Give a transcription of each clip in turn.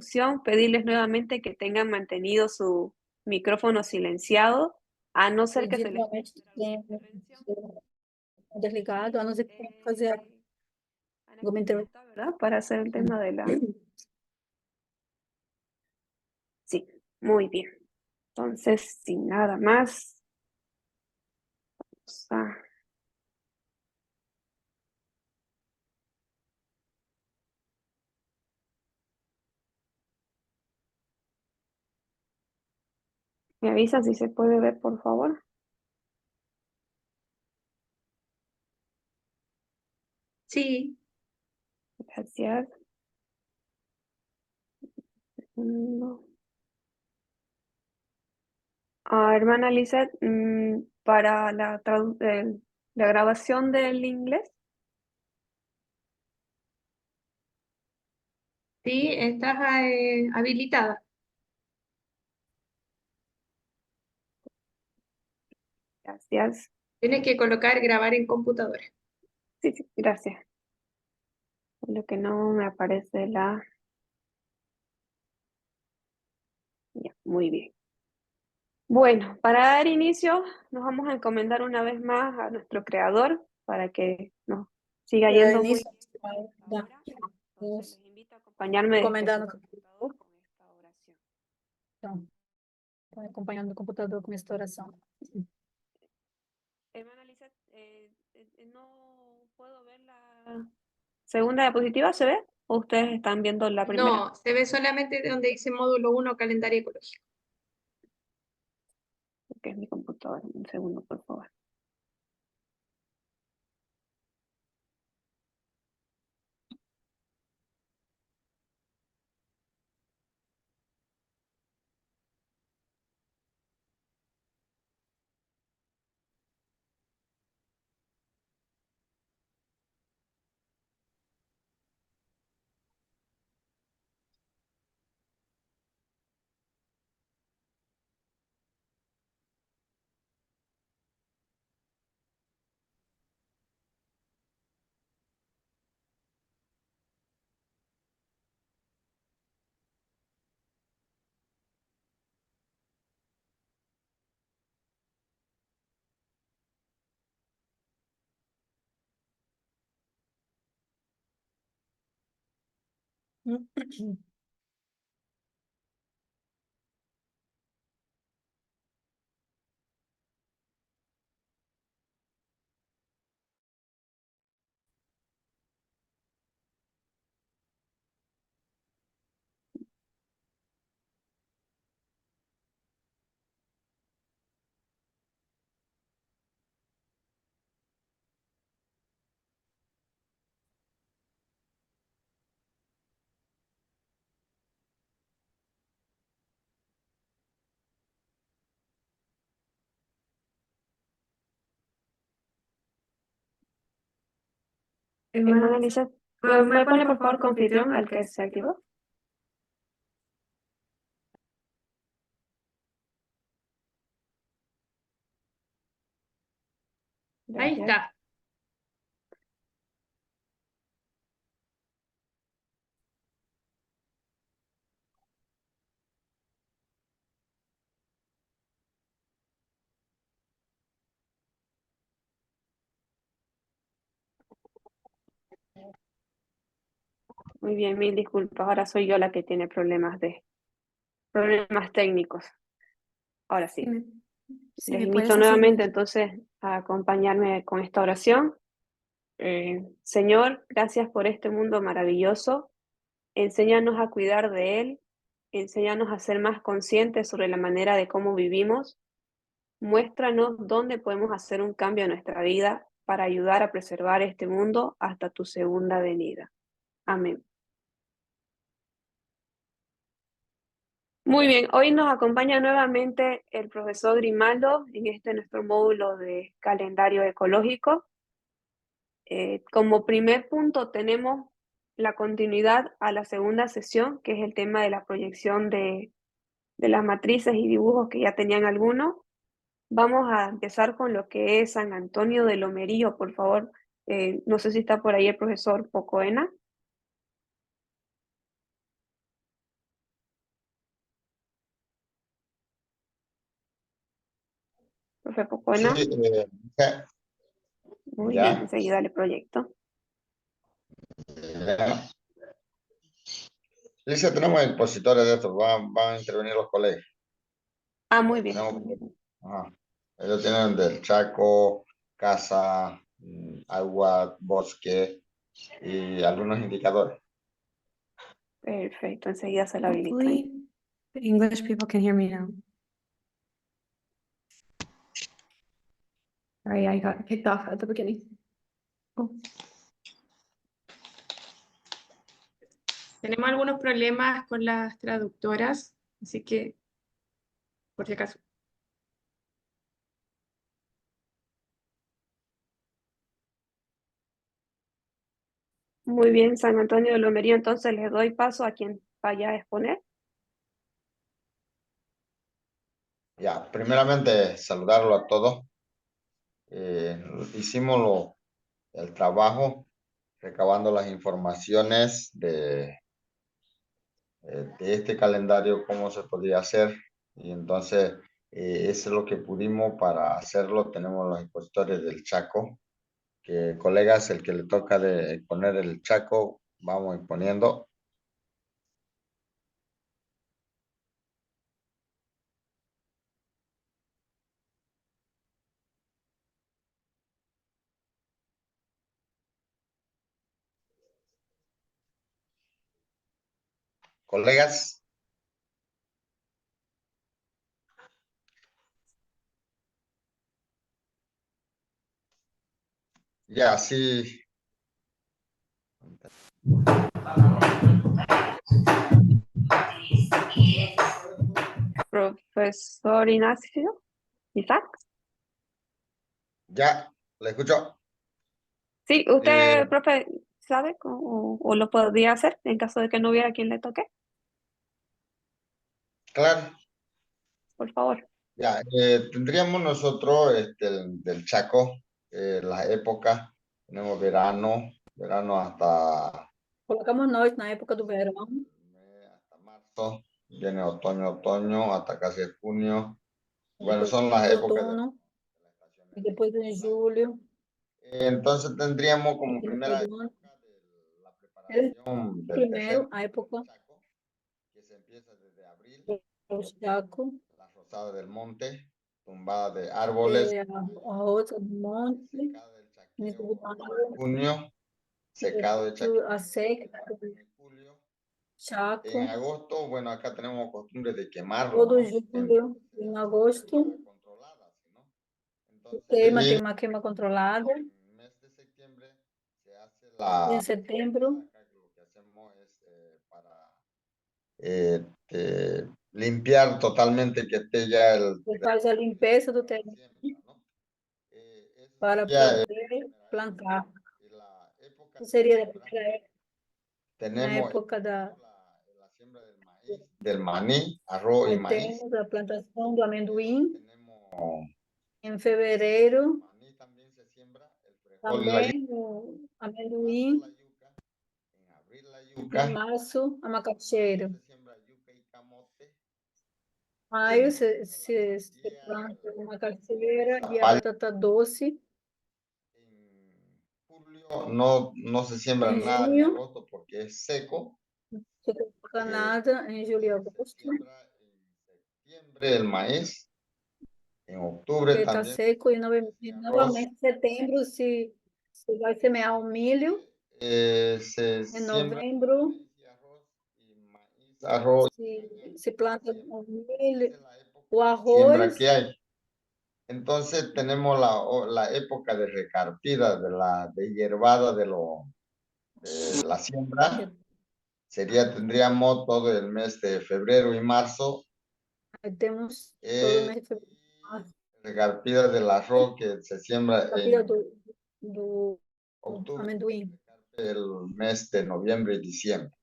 producción, pedirles nuevamente que tengan mantenido su micrófono silenciado, a no ser que Pedir se les realmente que alguna tenha intervención. desligado, a não ser que tenha que fazer Ana alguma Cristina intervenção. está, ¿verdad? Para hacer el tema de la... Sí, muy bien. Entonces, sin nada más, vamos a... ¿Me avisa si se puede ver, por favor? Sí, Gracias. No. Hermana Lizeth, para la grabación del inglés, sí, estás habilitada. gracias. Tienes que colocar grabar en computadora. Sí, sí, gracias. Lo que no me aparece la... Ya, muy bien. Bueno, para dar inicio, nos vamos a encomendar una vez más a nuestro Creador para que nos siga Para yendo muy início, bien hasta da, ahora. Entonces, vamos les invito a acompañarme desde su recomendando computador con esta oración. então, acompanhando no computador com esta oração. Hermana Lizeth, no puedo ver la segunda diapositiva, ¿se ve? ¿O ustedes están viendo la primera? No, se ve solamente donde dice módulo 1, calendario ecológico. Que es mi computadora. Un segundo, por favor. Hermana Lizeth, ¿me pone por favor confitrión al que se activó? Ahí Gracias. está. Muy bien, mil disculpas. Ahora soy yo la que tiene problemas técnicos. Ahora sí. Si Les me puedes invito hacer nuevamente entonces a acompañarme con esta oración. Señor, gracias por este mundo maravilloso. Enséñanos a cuidar de él. Enséñanos a ser más conscientes sobre la manera de cómo vivimos. Muéstranos dónde podemos hacer un cambio en nuestra vida para ayudar a preservar este mundo hasta tu segunda venida. Amén. Muy bien, hoy nos acompaña nuevamente el profesor Grimaldo en este nuestro módulo de calendario ecológico. Como primer punto tenemos la continuidad a la segunda sesión, que es el tema de la proyección de las matrices y dibujos que ya tenían algunos. Vamos a empezar con lo que es San Antonio de Lomerío, por favor. No sé si está por ahí el profesor Pocoena. Profe Sí, Pocona. ya, Muy bien, ya, enseguida le proyecto. ya. Listo, tenemos expositores de estos, van a intervenir los colegas. Ah, muy bien. Tenemos, ajá. Ellos tienen del Chaco, casa, agua, bosque y algunos indicadores. Perfecto, enseguida se la habilito ahí. Hopefully, the English people can hear me now. Sorry, I got kicked off at the beginning. Oh, Tenemos algunos problemas con las traductoras, así que, por si acaso. Muy bien, San Antonio de Lomería, entonces les doy paso a quien vaya a exponer. Ya, primeramente saludarlo a todos. Hicimos el trabajo recabando las informaciones de este calendario, cómo se podía hacer. Y entonces, eso es lo que pudimos para hacerlo. Tenemos los expositores del Chaco, que colegas, el que le toca de poner el Chaco, vamos exponiendo. Colegas, ya, sí. Profesor Ignacio, Isaac. Ya, ¿le escucho? Sí, usted, profe, ¿sabe o lo podría hacer en caso de que no hubiera quien le toque? Claro, Por favor. ya. Tendríamos nosotros del Chaco, las épocas, tenemos verano hasta, colocamos nós na época do verão, hasta marzo, viene otoño, hasta casi junio. Bueno, depois son las de épocas de outono, la estación e del depois año, em ¿verdad? julho, Entonces tendríamos como e no meio primera do ano. época de la É preparación del tercer primeiro a época Chaco, que se empieza desde abril, do Chaco, la rosada del monte, tumbada de árboles, a rosa do monte, secada del início chaqueo do en ano, junio, secado de chaqueo a seca en julio. En Chaco, agosto, bueno, acá tenemos costumbre de quemarlo, todo ¿no? julho, em agosto, Quema controlada, ¿sí, no? Entonces, queima, y tem uma queima controlada, en el mes de septiembre se hace em la setembro, acá lo que hacemos es para limpiar totalmente que esté ya você faz a limpeza do para la terreno siembra, ¿no? Eso para sería poder plantar. y la época Isso de seria siembra. na Tenemos época da. la siembra del maíz, del maní, arroz y Aí maíz. temos a plantação do Enero amendoim. tenemos Em el fevereiro, maní también se siembra, el frijol y la yuca. também o En marzo la amendoim. yuca, en abril la Em yuca, março, a en mayo macaxeira. se siembra yuca y camote, Maio en se, junio la se, se sandía, planta a macaxeira e a zapallo. batata doce. En julio no se siembra Em nada en junho, agosto porque es seco. se coloca nada. Em julho e Se agosto, siembra en septiembre el maíz, en octubre porque está también seco. E, se arroz. novamente, em setembro, se vai semear o milho. Se Em siembra novembro, maíz, arroz se planta diciembre. o milho, Esa es la o época de siembra que arroz. hay. Entonces tenemos la época de recarpida, de hierbada de la siembra. Tendríamos todo el mes de febrero y marzo. Aí temos todo o mês de fevereiro. Y recarpida del arroz que se siembra A pia en do octubre, amendoim. el mes de noviembre y diciembre.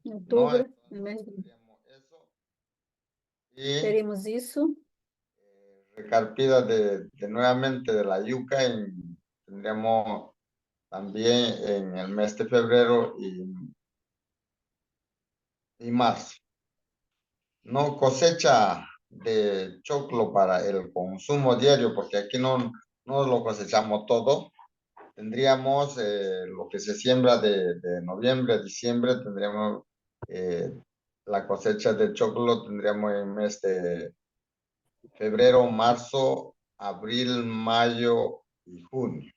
Em ¿No? outubro, Entonces no mês de tendríamos eso. Y teremos isso. recarpida nuevamente de la yuca tendríamos también en el mes de febrero y marzo. No cosecha de choclo para el consumo diario, porque aquí no lo cosechamos todo. Tendríamos lo que se siembra de noviembre a diciembre, tendríamos la cosecha de choclo, tendríamos en mes de febrero, marzo, abril, mayo y junio.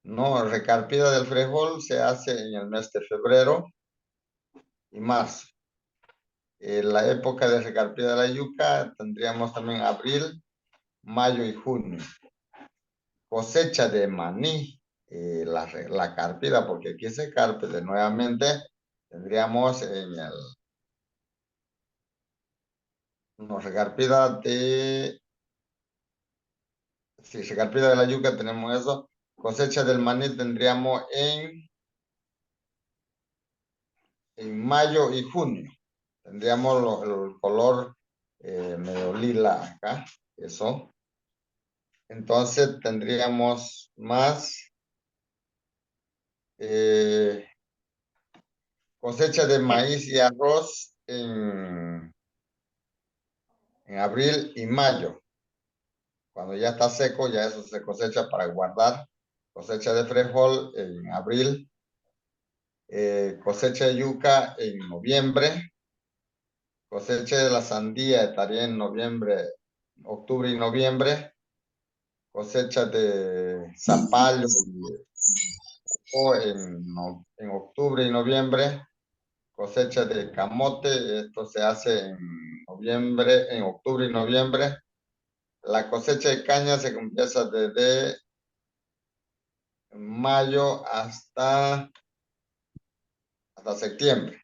No, recarpida del frijol se hace en el mes de febrero y marzo. La época de recarpida de la yuca tendríamos también abril, mayo y junio. Cosecha de maní, la carpida, porque aquí se carpe nuevamente, tendríamos en el, no, recarpida de, sí, recarpida de la yuca tenemos eso. Cosecha del maní tendríamos en mayo y junio. Tendríamos el color medio lila acá, eso. Entonces tendríamos más cosecha de maíz y arroz en abril y mayo. Cuando ya está seco, ya eso se cosecha para guardar. Cosecha de frijol en abril. Cosecha de yuca en noviembre. Cosecha de la sandía estaría en noviembre, octubre y noviembre. Cosecha de zapallo en octubre y noviembre. Cosecha de camote, esto se hace en noviembre, en octubre y noviembre. La cosecha de caña se empieza desde mayo hasta septiembre.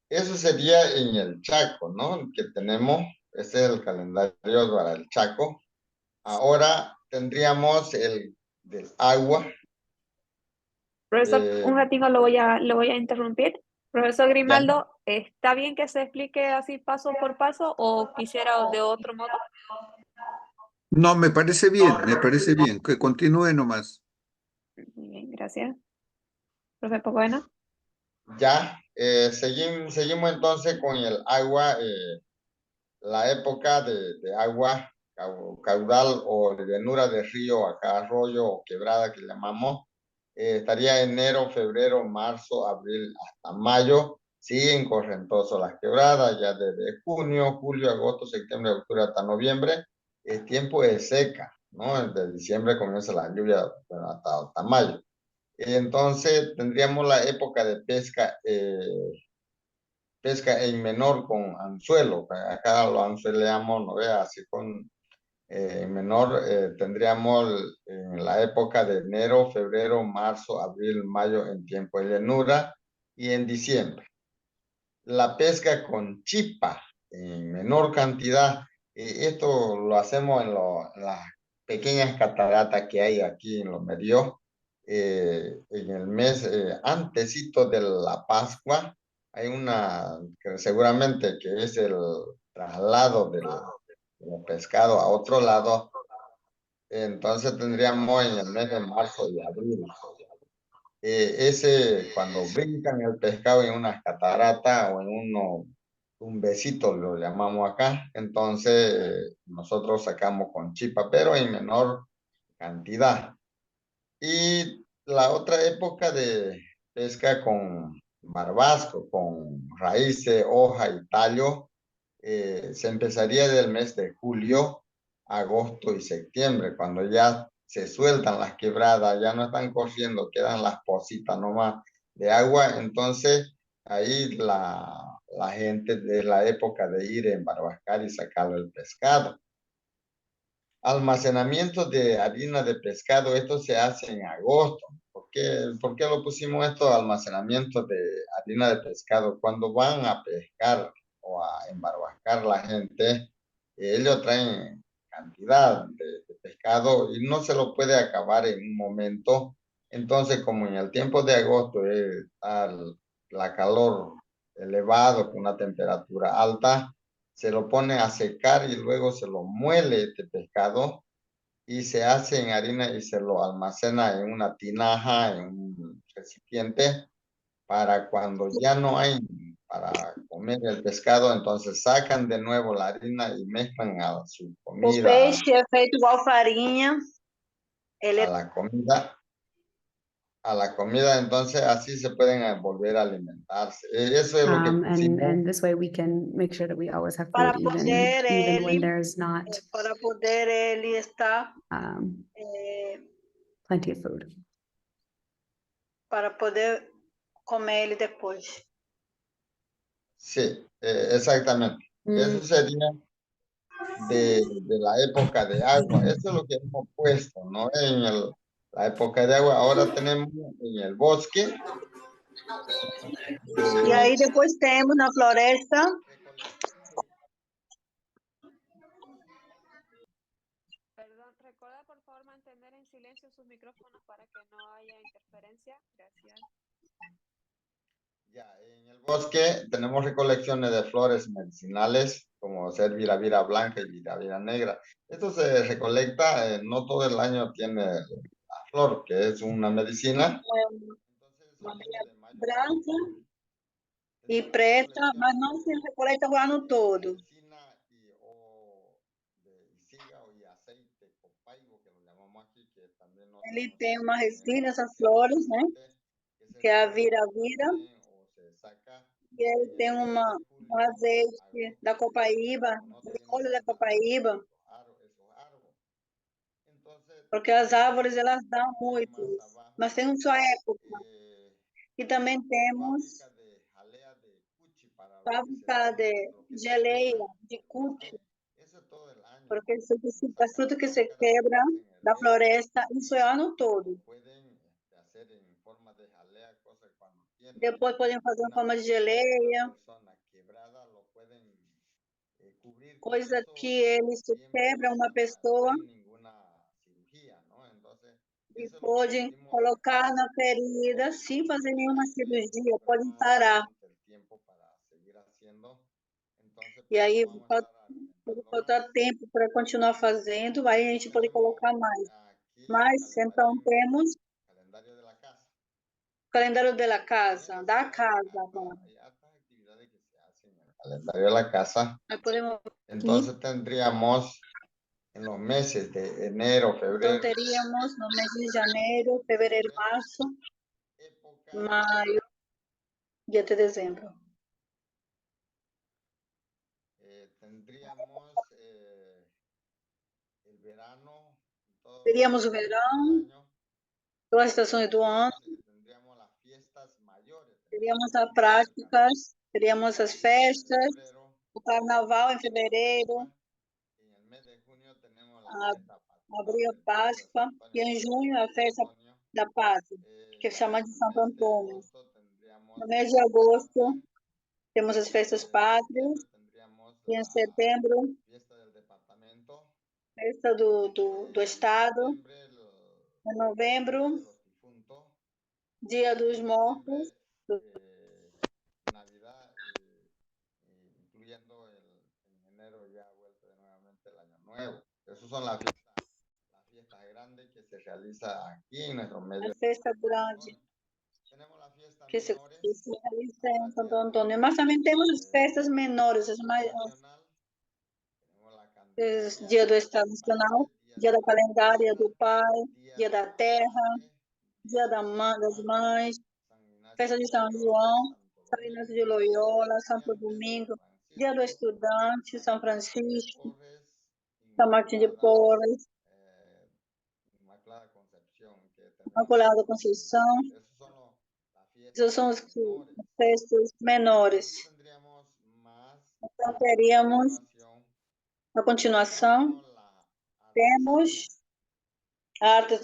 Eso sería en el Chaco, ¿no? Que tenemos, ese es el calendario para el Chaco. Ahora tendríamos el del agua. Profesor, un ratito lo voy a interrumpir. Profesor Ya. Grimaldo, ¿está bien que se explique así paso por paso o quisiera de otro modo? No, me parece bien, que continúe nomás. Muy bien, gracias. Profe Pocoena. Ya, seguimos entonces con el agua, la época de agua, caudal o de llanura de río, acá arroyo o quebrada que llamamos, estaría enero, febrero, marzo, abril hasta mayo. Siguen correntosos las quebradas, ya desde junio, julio, agosto, septiembre, octubre hasta noviembre. Es tiempo de seca, ¿no? Desde diciembre comienza la lluvia, bueno, hasta mayo. Entonces tendríamos la época de pesca en menor con anzuelo. Acá lo anzueleamos, no vea, así con en menor tendríamos en la época de enero, febrero, marzo, abril, mayo en tiempo de llanura y en diciembre. La pesca con chipa en menor cantidad, esto lo hacemos en las pequeñas cataratas que hay aquí en los medios, en el mes antesito de la Pascua. Hay una que seguramente que es el traslado del pescado a otro lado. Entonces tendríamos en el mes de marzo y abril. Ese, cuando brincan el pescado en unas cataratas o en un besito, lo llamamos acá, entonces nosotros sacamos con chipa, pero en menor cantidad. Y la otra época de pesca con barbasco, con raíces, hoja y tallo, se empezaría del mes de julio, agosto y septiembre, cuando ya se sueltan las quebradas, ya no están corriendo, quedan las pocitas nomás de agua, entonces ahí la gente de la época de ir a embarbascar y sacar el pescado. Almacenamiento de harina de pescado, esto se hace en agosto. ¿Por qué lo pusimos esto, almacenamiento de harina de pescado? Cuando van a pescar o a embarbascar la gente, ellos traen cantidad de pescado y no se lo puede acabar en un momento. Entonces, como en el tiempo de agosto está la calor elevado con una temperatura alta, se lo pone a secar y luego se lo muele este pescado y se hace en harina y se lo almacena en una tinaja, en un recipiente, para cuando ya no hay para comer el pescado, entonces sacan de nuevo la harina y mezclan a su O comida, peixe é feito igual farinha. Ele a la comida, entonces así se pueden volver a alimentarse. Eso es lo que pusimos. And this way we can make sure that we always have Para food, poder even when ele, there's not para poder ele estar, um, plenty of food. para poder comer ele depois. Sí, exactamente. Eso sería de la época de agua. Eso es lo que hemos puesto, ¿no? La época de agua. Ahora tenemos en el bosque. E aí depois temos na floresta Perdón, recuerda por favor mantener en silencio sus micrófonos para que no haya interferencia. Gracias. Ya, en el bosque tenemos recolecciones de flores medicinales, como ser viravira blanca y viravira negra. Esto se recolecta, no todo el año tiene la flor, que es una medicina. Entonces, eso viene de mayo. branca e preta, mas não se recoleta o ano todo. Medicina o de isiga o y aceite copaibo, que lo llamamos aquí, que también no Ele estamos tem uma poniendo resina, essas flores, né? se Que é a recoge vira-vira. también o se saca E ele en el tem mes de um julio, azeite da copaíba, agosto, do óleo da copaíba, esos árboles. Entonces, porque as árvores elas dão más muito, abajo, mas tem sua época. E também temos fábrica de jalea de cuchi para lo que se fábrica de come, lo que se geleia, quema. de cuti, Eso es todo el año. porque as frutas que se Cáscaras quebra en da hervir, floresta, isso é o ano todo. pueden hacer en forma de jalea, cosa cuando tienen Depois podemos fazer em una forma de geleia, persona quebrada, lo pueden cubrir con coisa eso que eles tiempo quebram uma pessoa sin ninguna cirugía, ¿no? Entonces, e eso es lo que pode pusimos colocar na ferida sem fazer nenhuma cirurgia, podem parar. el tiempo para seguir haciendo. Entonces, E por aí eso vamos a estar pode alimentando faltar más. tempo para continuar fazendo, aí a gente pode colocar mais. Aquí el Mas então temos calendario de la casa. o calendário da casa, da casa agora. Hay hartas actividades que se hacen en el calendario de la casa. Aí podemos Entonces tendríamos en los meses de enero, então febrero, teríamos no mês de janeiro, fevereiro, março, época maio e até dezembro. tendríamos el verano, todo Teríamos o el verão, año. todas as estações do ano, Tendríamos las fiestas mayores. teríamos as práticas, teríamos as festas, Febrero, o carnaval em fevereiro, en el mes de junio tenemos la a- fiesta patronal abril, del Páscoa, Santo e em Antonio, junho a festa Antonio. da Pátria, que chama de En el Santo mes de Antônio. agosto tendríamos No mês de agosto temos as festas en pátrias, septiembre tendríamos e em la setembro, fiesta del departamento. festa do estado, En noviembre, em novembro, de los difuntos. Dia dos Mortos, Navidad, incluyendo en enero ya ha vuelto nuevamente el año nuevo. Esas son las fiestas grandes que se realiza aquí en nuestro medio. a festa grande Tenemos las fiestas que se menores. realiza em Santo Antônio. Mas também temos as festas menores, as mais, Nacional. Tenemos la os Candelaria, Dia do Estado Nacional, Dia da Calendária do Pai, Dia da Terra, Dia das Mães, Festa de São João, São Inácio de Loyola, Santo Domingo, Dia do Estudante, São Francisco, São Martim de Porres, Inmaculada Concepción, que Imaculada Conceição. Essas são as festas menores. tendríamos más Então, teríamos, a continuação, temos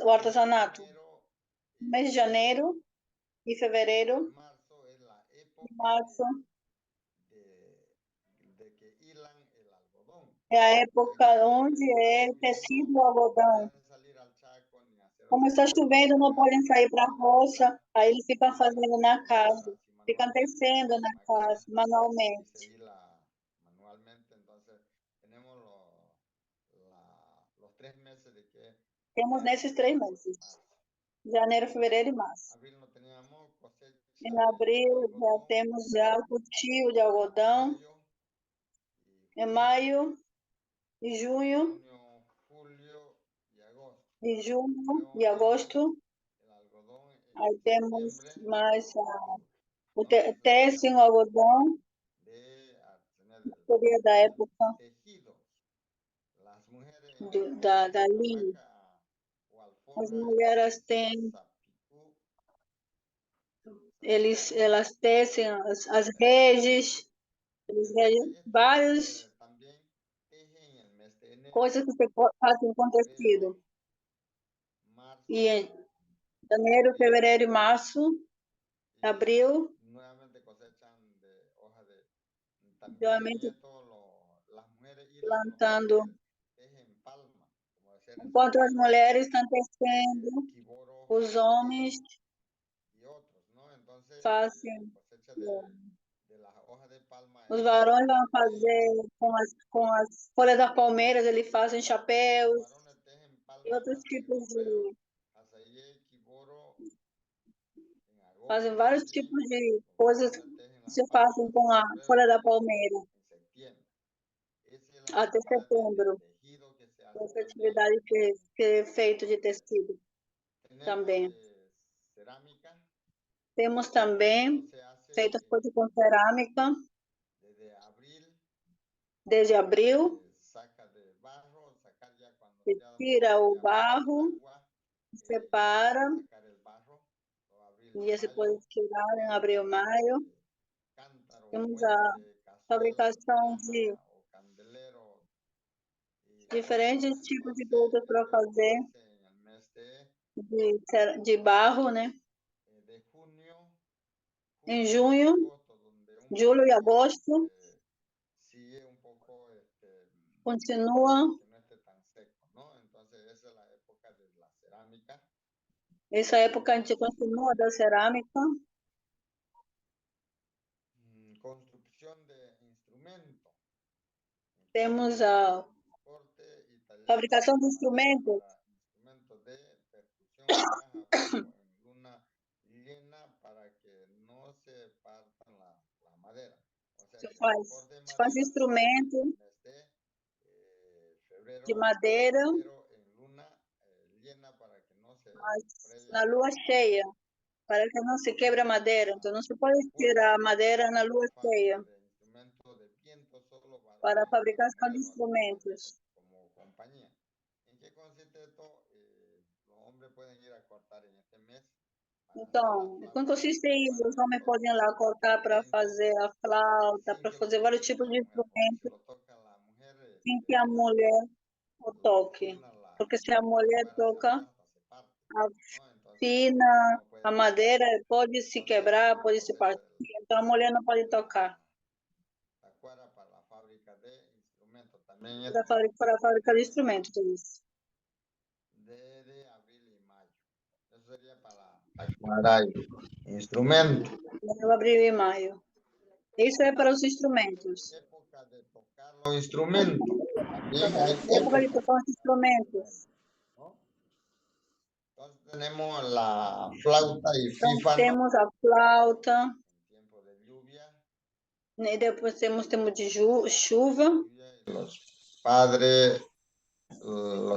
o artesanato. No mês de janeiro e fevereiro, e março, é a época onde é tecido o algodão. Como está chovendo, não podem sair para a roça, aí eles ficam fazendo na casa, ficam tecendo na casa, manualmente. Temos nesses 3 meses, janeiro, fevereiro e março. Em abril já temos já o cultivo de algodão. Em maio e junho, de junho e agosto, aí temos mais o tece, o algodão, seria da época da linha. As mulheres têm, elas tecem as redes, várias coisas que se fazem com tecido. E em janeiro, fevereiro e março, abril, geralmente plantando, enquanto as mulheres estão tecendo, os homens fazem, os varões vão fazer com as folhas das palmeiras, eles fazem chapéus e outros tipos de, fazem vários tipos de coisas que se fazem com a folha da palmeira até setembro. Essa atividade que é feita de tecido também. Temos também feito as coisas com cerâmica desde abril. Se tira o barro, separa, e se pode tirar em abril, maio. Temos a fabricação de diferentes tipos de coisas para fazer de barro, né? Em junho, julho e agosto, continua. Essa época a gente continua da cerâmica. Temos a fabricação de instrumentos. Se faz instrumento de madeira, mas na lua cheia, para que não se quebre a madeira. Então não se pode tirar a madeira na lua cheia para a fabricação de instrumentos. Então, como consiste isso? Os homens podem ir lá cortar para fazer a flauta, para fazer vários tipos de instrumentos, sem que a mulher o toque. Porque se a mulher toca, afina a madeira, pode se quebrar, pode se partir. Então a mulher não pode tocar. Para a fábrica de instrumentos, isso. Instrumento. Abril e maio. Isso é para os instrumentos. Los instrumentos. También hay Época de tocar os instrumentos. Entonces tenemos la flauta y Então, pífano temos a flauta, en tiempo de lluvia. e depois temos de chuva. Los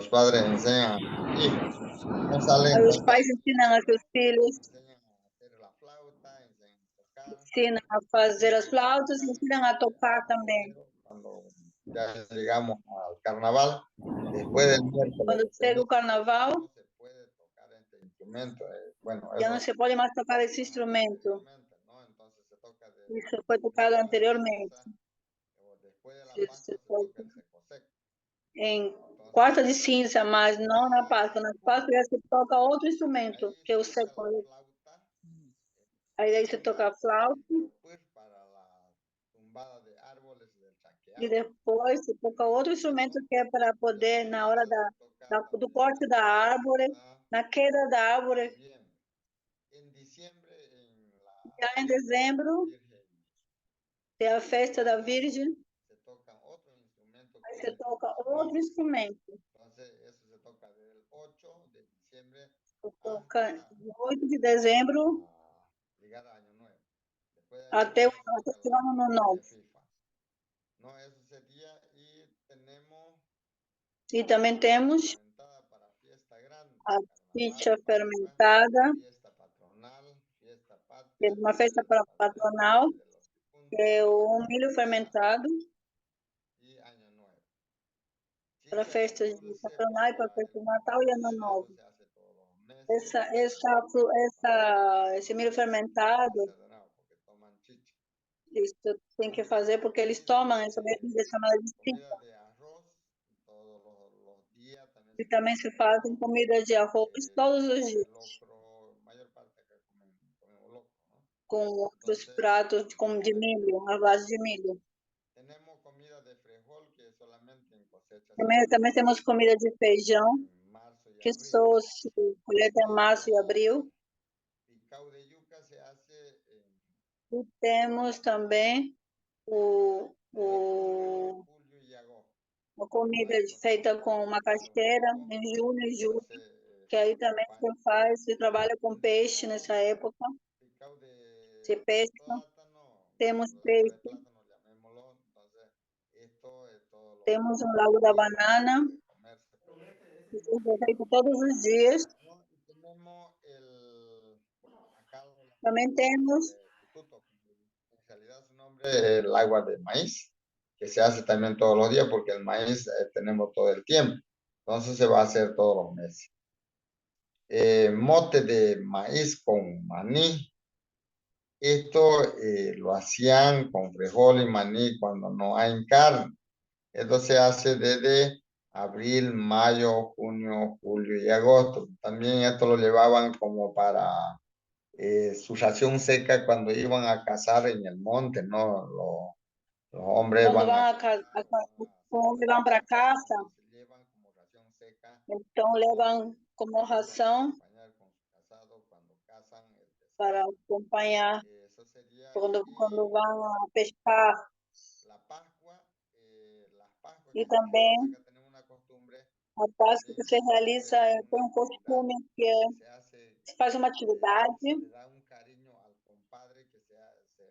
padres enseñan a sus hijos. No salen Aí os pais ensinam a seus filhos, enseñan a hacer la flauta, enseñan a tocar. ensinam a fazer as flautas e ensinam a tocar também. Cuando ya llegamos al carnaval, después del miércoles Quando chega o carnaval, no se puede tocar este instrumento. Bueno, já eso não se pode mais tocar esse instrumento. anteriormente, ¿no? Entonces se toca de Isso foi tocado anteriormente. o después de la Pascua se toca el seco seco. Em quarta de cinza, mas não na Páscoa. Na Páscoa já se toca outro instrumento, que é o seco. Aí daí se toca a flauta e depois se toca outro instrumento que é para poder, na hora do corte da árvore, na queda da árvore. Já em dezembro, tem a festa da Virgem, aí se toca outro instrumento. Se toca em 8 de dezembro até esse ano novo. No, eso sería, y tenemos E também temos fermentada para fiesta grande, a carnaval, ficha Pascua, fermentada, fiesta patronal, fiesta que é patria, uma festa Día del patronal, Padre, Día de los que Difuntos, é o Navidad, milho fermentado, y Año Nuevo. para Chicha festas de dulce patronal, para para festa el de Natal e pan Ano dulce, Novo. eso se hace todos los meses. Esse milho fermentado, Porque toman chicha. isso tem que fazer porque eles tomam essa bebida chamada de Comida chicha. de arroz todos los días. También E se também come se fazem locro, comida de arroz todos os dias, locro, mayor parte acá comemos locro, ¿no? com outros Entonces, pratos como de milho, a base de milho. tenemos comida de frijol que es solamente en cosechas Também temos comida de feijão, en marzo y que abril. só se colheita em março e abril. Picao de yuca se hace en E temos também julio y agosto. a comida feita com macaxeira em junho e julho, Entonces, que aí também se trabalha com peixe nessa época, picao de se pesca. plátano, Temos lago de peixe, plátano, llamémoslo. Entonces, esto es todos temos los lago da días, banana, puede comerse, que é feito todos os dias. ¿no? Y tenemos acá Também temos tututo, en realidad su nombre es el agua de maíz, que se hace también todos los días porque el maíz tenemos todo el tiempo. Entonces se va a hacer todos los meses. Mote de maíz con maní. Esto lo hacían con frijol y maní cuando no hay carne. Esto se hace desde abril, mayo, junio, julio y agosto. También esto lo llevaban como para su ración seca cuando iban a cazar en el monte, ¿no? Los hombres quando van vão para caça, se llevan como ración seca então levam como ração acompañar con su casado cuando cazan el para pescado. acompanhar Eso sería quando vão a pescar. la Pascua, las Pascuas E que se também acá tenemos una costumbre a Páscoa que se también realiza, tem um costume que se hace, se faz uma atividade, se le da un cariño al compadre que se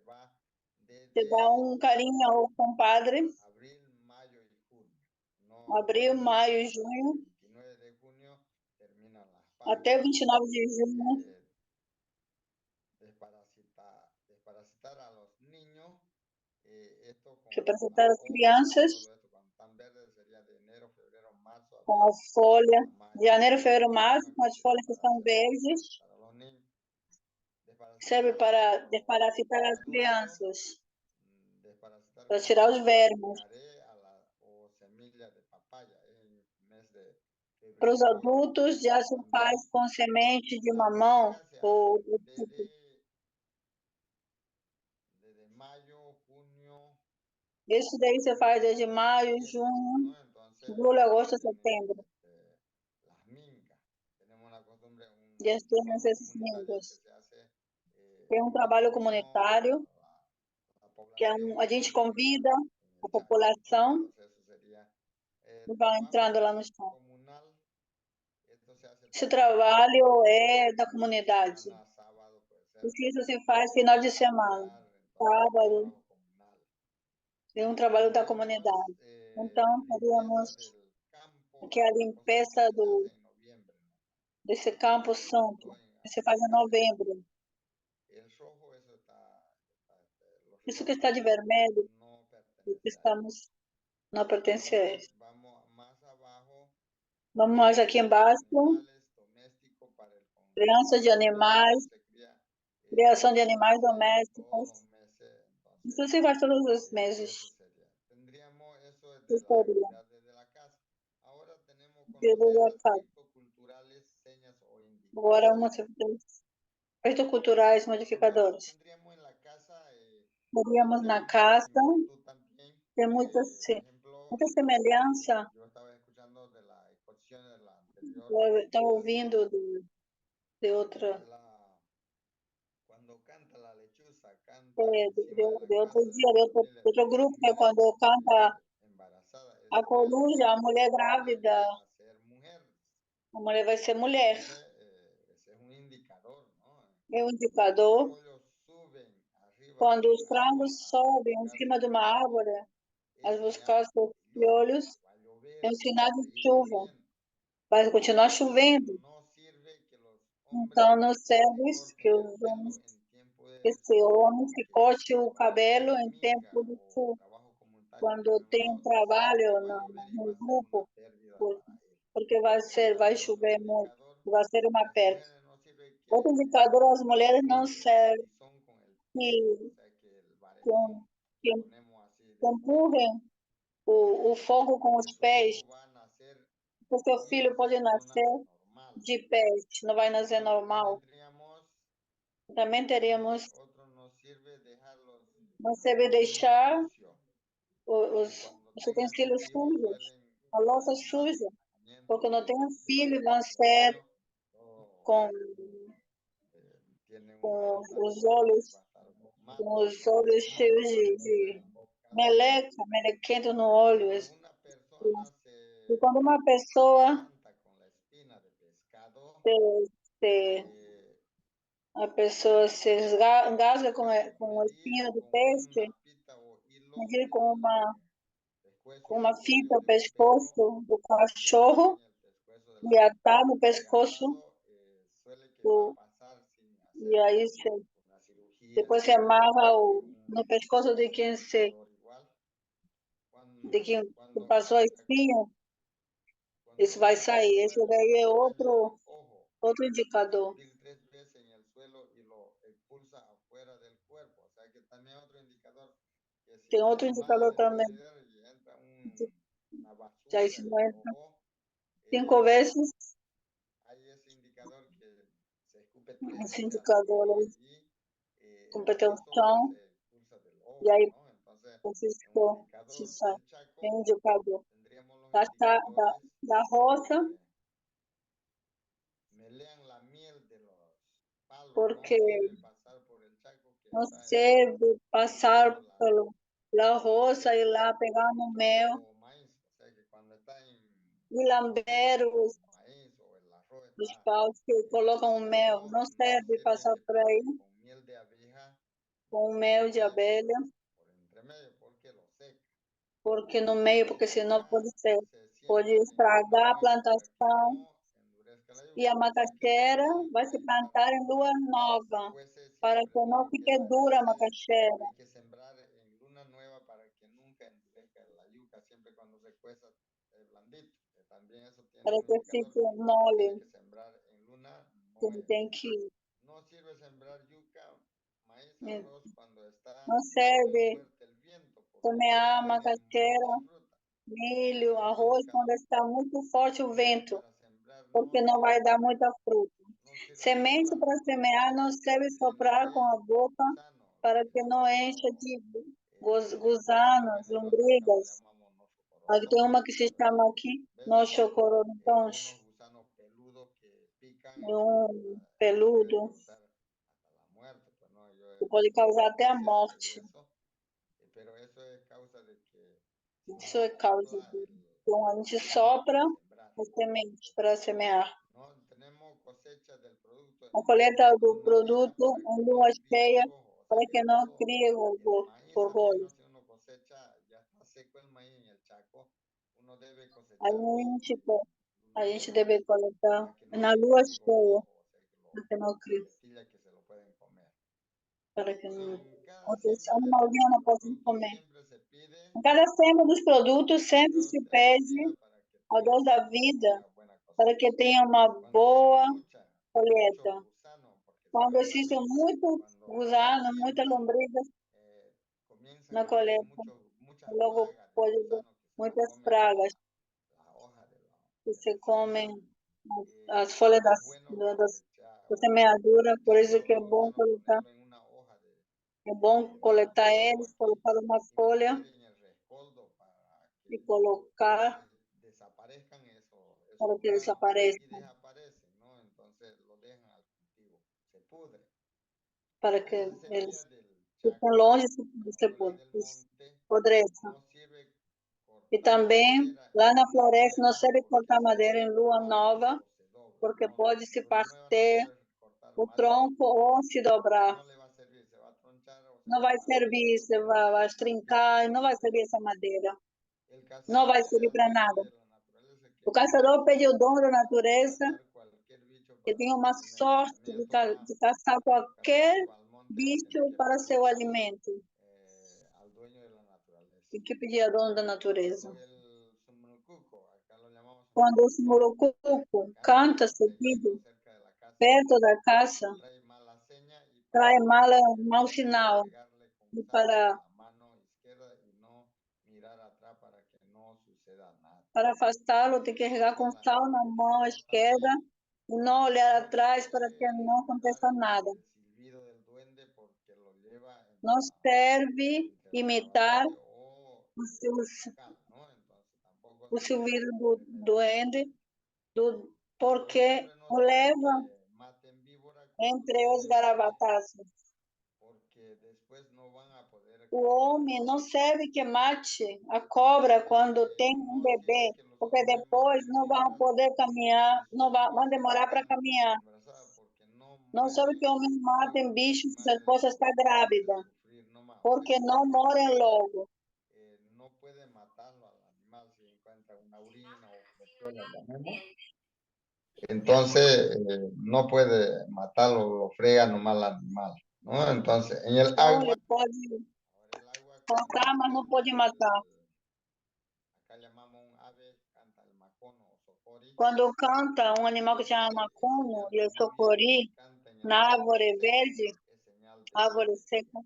va se desde dá um carinho ao compadre, abril, mayo y junio. No, abril, desde maio e hasta junho, el 29 de junio terminan las Pascuas. até 29 de junho, Desparasitar a los niños, esto que con apresentar las as hojas, crianças todo esto cuando están verdes sería de enero, febrero, marzo, com a abril, folha, mayo. de janeiro, fevereiro, março, Una com as folhas que para estão verdes, para los niños. serve para Desparasitar desparasitar los as adultos, crianças, desparasitar para con tirar os vermes. caré o semilla de papaya en el mes de Para os febrero. adultos, já se También faz com semente de la mamão minga se ou hace desde mayo, junio, isso daí se faz desde maio, junho, ¿no? Entonces, julho, agosto, tienen, setembro. las mingas. Tenemos una costumbre, un Já temos trabajo esses comunitario lindos. que se hace. Tem um trabalho comunitário que a gente convida a população e vai entrando lá no chão. Esse trabalho é da comunidade. Isso se faz final de semana, sábado, é um trabalho da comunidade. Então, faríamos que a limpeza desse campo santo, que se faz em novembro. Isso que está de vermelho, que estamos, não pertence a isso. Vamos mais aqui embaixo, criança de animais, criação de animais domésticos. Isso se faz todos os meses. Isso seria. Desde a casa. Agora vamos ver efeitos culturais modificadores. Teríamos na casa, tem muita semelhança. Estou ouvindo de outra, de outro dia, de outro grupo, que é quando canta a coruja, a mulher grávida, a mulher vai ser mulher. É um indicador Quando os frangos sobem em cima de uma árvore a buscar seus piolhos, é um sinal de chuva. Vai continuar chovendo. Então, não serve que os homens, esse homem se corte o cabelo em tempo de chuva, quando tem trabalho no grupo, porque vai chover muito, vai ser uma perda. Outro indicador, as mulheres não servem que empurrem o fogo com os pés, porque o filho pode nascer de pés, não vai nascer normal. Também teríamos, não deve deixar os utensílios sujos, a louça suja, porque não tem filho, vão ser com os olhos cheios de melequento no olho. E quando uma pessoa a pessoa se engasga com a espinha do peixe, com uma fita no pescoço do cachorro e atar no pescoço e aí depois se amarra no pescoço de quem passou a espinha, isso vai sair. Esse daí é outro indicador. Tem outro indicador também. Já isso não entra 5 vezes. Esse indicador aí, competição. E aí, se sai. Tem um indicador da roça, porque não serve passar pela roça e lá pegar no mel e lamber os paus que colocam o mel. Não serve passar por aí com mel de abelha, porque no meio, porque senão pode estragar a plantação. E a macaxeira vai se plantar em lua nova, para que não fique dura a macaxeira. Para que fique mole. Tem que... Não serve semear macaxeira, milho, arroz, quando está muito forte o vento, porque não vai dar muita fruta. Semente para semear não serve soprar com a boca para que não encha de gusanos, lombrigas. Aqui tem uma que se chama aqui nochocorotons, um peludo, que pode causar até a morte. Isso é causa de... Então, a gente sopra a semente para semear. A colheita do produto em lua cheia para que não crie gorgolhos. A gente deve coletar na lua cheia para que não crie. Para que outros animalzinhos não possam comer. Em cada sema dos produtos sempre se pede ao Deus da vida para que tenha uma boa colheita. Quando existem muitos gusanos, muitas lombrigas na colheita, logo pode haver muitas pragas que se comem as folhas da semeadura, por isso que é bom coletar eles, colocar uma folha e colocar para que eles apareçam, para que eles fiquem longe se apodreçam. E também, lá na floresta, não se deve cortar madeira em lua nova, porque pode se partir o tronco ou se dobrar. não vai servir, você vai trincar, não vai servir essa madeira. Não vai servir para nada. O caçador pede o dom da natureza, que tem uma sorte de caçar qualquer bicho para seu alimento. Tem que pedir ao dono da natureza. Quando o murucuco canta seguido, perto da caça, traz mau sinal. E para afastá-lo, tem que carregar com sal na mão esquerda e não olhar atrás para que não aconteça nada. Não serve imitar o silbido do duende, porque o leva entre os garabatazos. O homem não serve que mate a cobra quando tem um bebê, porque depois não vão poder caminhar, vão demorar para caminhar. Não serve que homens matem bichos se a esposa está grávida, porque não morrem logo. Entonces, no puede matarlo, lo frega nomás al animal, ¿no? Entonces, en el Então, agua, ele pode cortar, mas não pode matar. acá llamamos un ave, canta el macono o socori. Quando canta um animal que se chama macuno e o socori na árvore verde, árvore seca,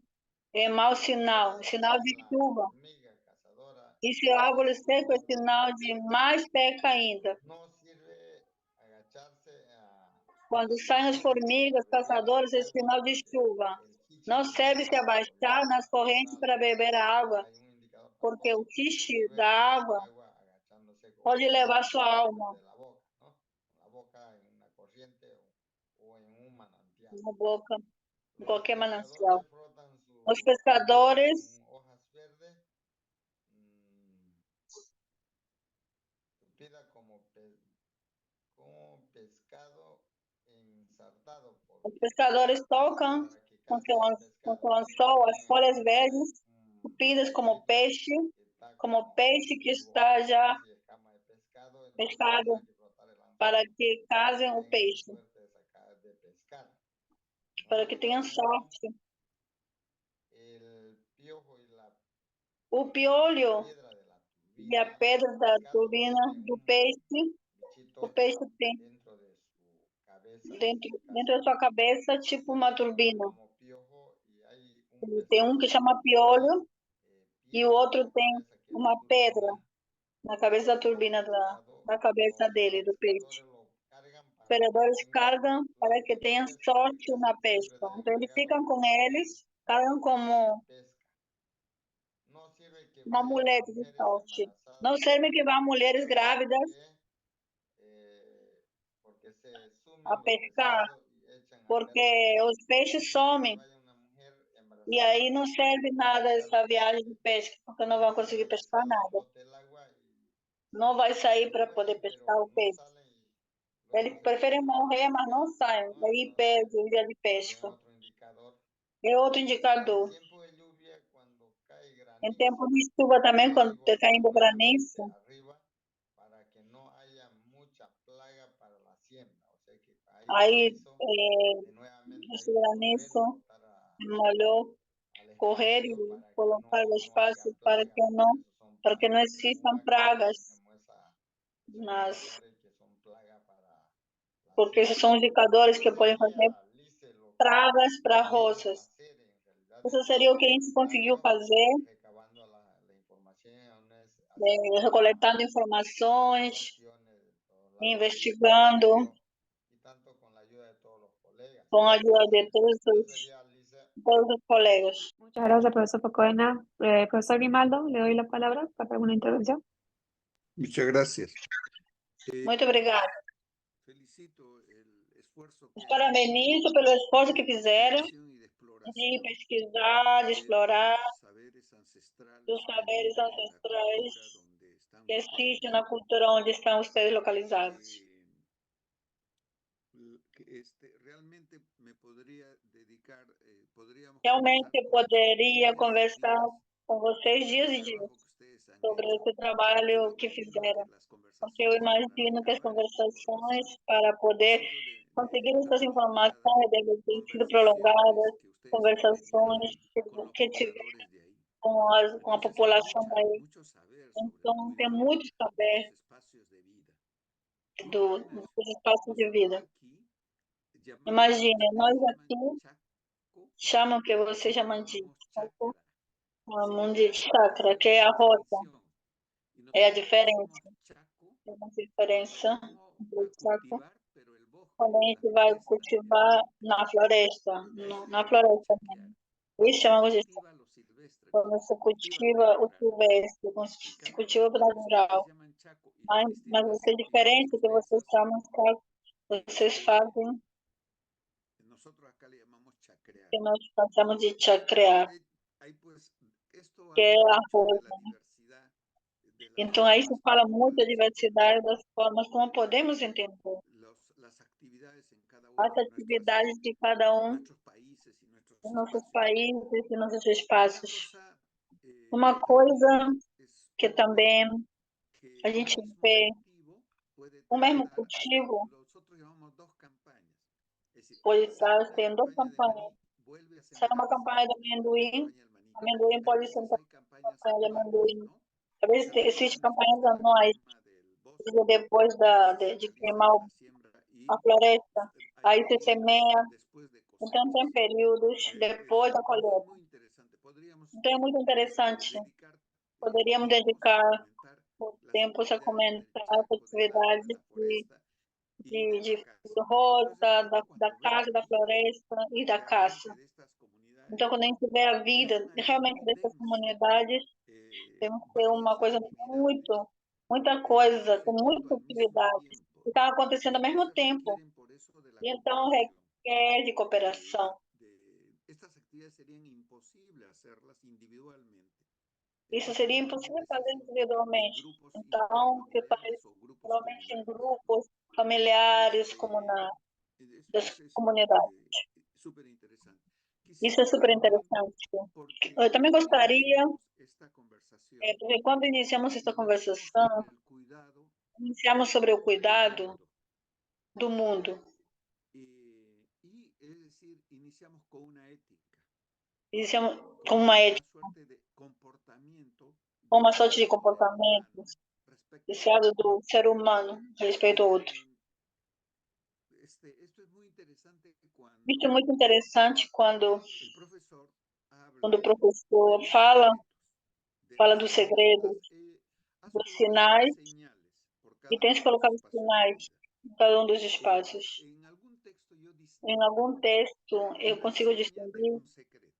é mau sinal, sinal de chuva. E se a árvore seca é sinal de mais seca ainda. No sirve agacharse Quando saem as formigas, caçadores, é sinal de chuva. Não serve se abaixar nas correntes para beber a água, porque o xixi da água pode levar sua alma na boca, em qualquer manancial. Os pescadores tocam com seu anzol as folhas verdes, tupidas como peixe que está já pescado, para que casem o peixe, para que tenham sorte. O piolho e a pedra da turbina do peixe, o peixe tem dentro da sua cabeça tipo uma turbina. Tem um que chama piolho e o outro tem uma pedra na cabeça da turbina da cabeça dele, do peixe. Os pescadores carregam para que tenham sorte na pesca. Então, eles ficam com eles, carregam como um amuleto de sorte. Não serve que vá mulheres grávidas a pescar, porque os peixes somem. E aí não serve nada essa viagem de pesca, porque não vão conseguir pescar nada. Não vai sair para poder pescar o peixe. Eles preferem morrer, mas não saem. Aí perde o dia de pesca. É outro indicador. Em tempo de chuva também, quando está caindo granizo, aí esse granizo molhou, correr e colocar o espaço para que não existam pragas porque esses são indicadores que podem fazer pragas para roças. Isso seria o que a gente conseguiu fazer, recoletando informações, investigando, com a ajuda de todos os colegas. Muchas gracias, profesor Focoena. Profesor Grimaldo, le doy la palabra para alguna intervención. Muchas gracias. Muito obrigada. Felicito el esfuerzo Os parabenizo pelo esforço que fizeram de pesquisar, de explorar os saberes ancestrais que existem na cultura onde estão ustedes localizados. Realmente me podría dedicar, podríamos Realmente eu conversar poderia días y conversar días com vocês sobre dias el e dias trabajo que ustedes han sobre hecho. esse Yo trabalho me que imagino que fizeram, las porque eu conversaciones para imagino que as recabar esta conversações información para han poder sido conseguir de essas prolongadas informações devem ter sido conversaciones prolongadas, que ustedes han tenido conversações con los que tiveram pobladores de ahí. com a Entonces hay população daí. mucho saber sobre el Então, tem cuidado muito de saber los espacios de vida. dos espaços de Nosotros vida. aquí llamamos lo que Imagine, nós ustedes llaman aqui chaco, chamam o que vocês nosotros chamam de llamamos chakra. chamam ¿Sí? de chakra, que é a Esa rota, distinción. Y é a nosotros aquí diferença. hacemos chaco Tem uma diferença como entre a o chakra cultivar, pero el quando a bosque, la gente vai floresta, el cultivar monte. na floresta, na Eso es floresta chaquear. mesmo. Cuando Isso se chamamos de cultiva lo silvestre, quando cuando você se cultiva lo cultiva o natural. silvestre, quando En se cambio, cultiva o lo que ustedes natural. llaman chaco y las Mas distintas você é actividades que diferente que ustedes vocês hacen, chamam, vocês eh, fazem, nosotros acá le llamamos chacrear. que nós chamamos de chakrear, Ahí pues, esto que é habla a mucho de la rota. diversidad de las Então aí se formas fala como muito da podemos entender diversidade das formas como podemos entender las actividades en cada as uno de atividades de cada nuestros países y nuestros dos nossos espacios. países e nossos Una espaços. cosa Uma también coisa es que uno ve também que a un gente mismo vê, cultivo puede o mesmo tratar, cultivo nosotros llamamos dos campañas. Es decir, pode sale estar una tendo duas campaña de campanhas. maní, vuelve a Sai uma sembrarse campanha de y otra amendoim, campaña del maní. amendoim Pero a pode ser veces uma hay campañas campanha de anuales, amendoim. ¿no? Às vezes Sale existem recién después campanhas de la anuais, quema del bosque depois y a veces se de realiza queimar la siembra y a floresta. hay Aí se períodos semeia, después de então tem cosechas. períodos depois da Muy, colheita. muy interesante. Podríamos Então é muito interessante. dedicar Poderíamos tiempos a dedicar comentar las tempos a actividades del comentar as Chaco, del lago, atividades de la foresta y de la de casa. Entonces rota, uno da cuando ve casa, da aquí floresta e da realmente caça. de estas comunidades, Então, quando a gente vê a es vida una vida realmente muy dessas densa, comunidades, temos que ter varias uma coisa actividades muita que están coisa, tem sucediendo muita al mismo atividade tiempo que estão y acontecendo ao mesmo entonces tempo. requieren por eso de la E então cooperación. requer de cooperação. Estas actividades serían imposibles hacerlas individualmente. Isso Entonces seria impossível normalmente se fazer hacen en individualmente. grupos Então, se faz interfamiliares o grupos geralmente em comunales, ¿no? grupos familiares, das Es comunidades. súper interesante. Isso é Quisiera super también, interessante. porque Eu também cuando gostaria, iniciamos esta conversación, porque quando iniciamos essa iniciamos conversação, sobre el cuidado iniciamos sobre o del cuidado mundo. do mundo. Y es decir, iniciamos con una ética, Iniciamos com con uma una ética, suerte de comportamiento com del uma sorte de ser humano comportamentos, respecto esse al lado otro. do ser humano a respeito ao outro. Esto es muy interesante Isso é cuando muito interessante quando el profesor o habla professor de los fala secretos, dos segredos, has dos colocado sinais, señales por e cada tem uno que de los colocar os espacios de sinais vida. em cada dos espaços. En algún texto yo Em distingo algum texto, eu una consigo seña de distinguir un secreto.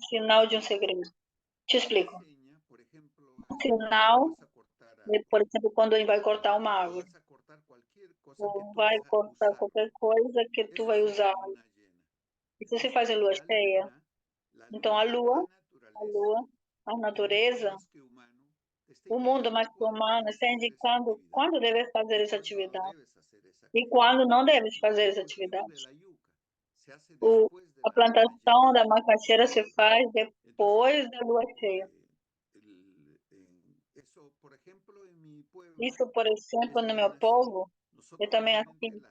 sinal de Explico. segredo. Te Una explico. seña, por ejemplo, es Sinal, cuando vas a cortar algo, por exemplo, quando ele vai cortar uma o árvore, vas a cortar cualquier cosa que ou tú vai vas a cortar usar. qualquer coisa que tu Eso vai se hace usar. en luna llena. Isso se Entonces, faz em lua cheia. la Então, a naturaleza, lua, a el mundo natureza, más que humano, te está o mundo indicando mais que cuándo humano debes está hacer esa indicando actividad quando deve fazer y essa cuándo no atividade debes hacer esa e actividad. quando não deves fazer El essa cultivo de atividade. la yuca se hace O, después de a la luna plantação llena. da macaxeira se faz depois Entonces, da lua cheia. eso, por ejemplo, en mi pueblo, Isso, por exemplo, es no meu también así. povo, é Nosotros também normalmente assim. de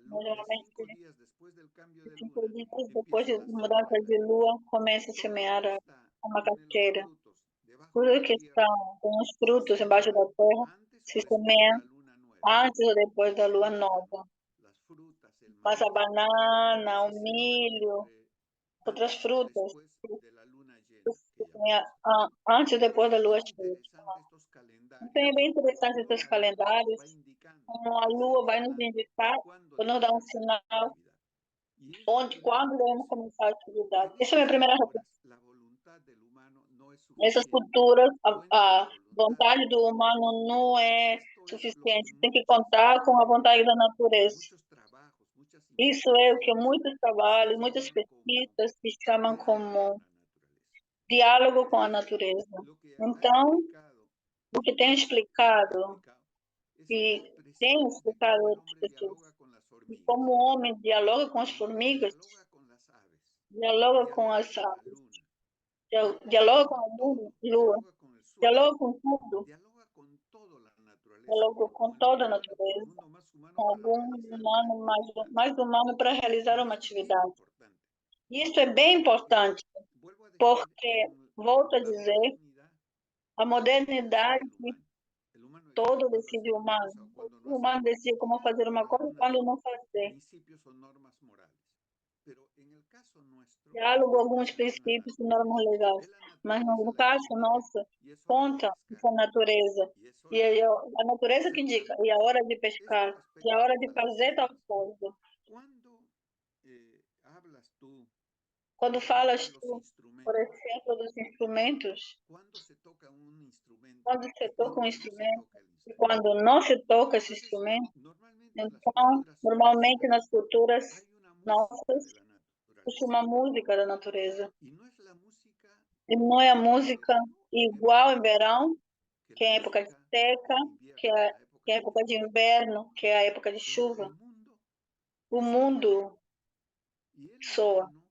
Normalmente, 5 días después del cambio de 5 luna dias depois empieza de la siembra mudança de la de yuca. lua, começa a Todo lo semear que a tiene los macaxeira. frutos debajo de Tudo la que está tierra com os se frutos embaixo da siembra terra antes o se después de semeia la luna nueva. antes ou depois da El lua plátano, nova. las frutas, el Mas a maíz, banana, todo o se siembra milho, outras antes o frutas después de la luna llena, se que semeia llamamos. antes ou depois da Entonces lua es cheia. interesante estos calendarios, Então é bem interessante como esses la luna nos calendários, va indicando, como a nos lua vai nos señalando indicar, cuándo ou nos debes dar um hacer la sinal actividad. Y es muy quando lindo devemos eso. começar a atividade. En Essa é a minha estas primeira alturas, reflexão. la voluntad del humano no es Nessas suficiente. culturas, Cuenta la a voluntad vontade de do Dios. humano não é Esto es lo que suficiente. Tem que contar com a vontade da natureza. muchos trabajos, muchas Isso é o que investigaciones muitos se trabalhos, muitas llaman como pesquisas se chamam diálogo como con la naturaleza. diálogo com a Entonces, natureza. lo que ha Então, explicado, o que tem explicado es e tem precisamente explicado cómo el outras hombre pessoas dialoga con las e hormigas, como o homem dialoga com as cómo el hombre formigas, dialoga con las aves, dialoga com as aves, dialoga com a lua, dialoga con el suelo, dialoga com tudo, dialoga con toda la naturaleza, dialoga com toda a manipula natureza, el mundo más humano com para algum realizar humano mais humano para realizar uma Eso es bien atividade. importante. E isso é bem importante, Vuelvo a decir, porque, volto a la dizer, a modernidade, el humano todo decide decide o cuando humano. hace una cosa o cuando no O hace humano otra. decide como fazer uma Por coisa e algunas quando não fazer. principios o normas morales. Pero en el caso nuestro, Diálogo, alguns cuenta con la princípios e normas legais. Es la Mas naturaleza no la que caso indica nosso, y es hora de conta pescar. com a natureza. Y es E hora aí, de a natureza que hacer indica, tal e a cosa. hora de Esto pescar, e a respecto hora de a las fazer tal formas. coisa. Cuando hablas tú, Quando por ejemplo, falas de los tu, por instrumentos, exemplo, dos instrumentos, cuando se toca un instrumento quando se y toca cuando um no se instrumento toca el e instrumento. quando não se toca esse Entonces, instrumento, normalmente en las então, culturas normalmente nas occidentales culturas hay una música nossas, de la naturaleza. existe uma música da natureza. Y no es la música E não é a igual en música verano, igual em verão, que la é a época de música seca, en invierno, que é, la época que é a de época de lluvia. inverno, que é a época de El chuva. mundo O es mundo y el soa. humano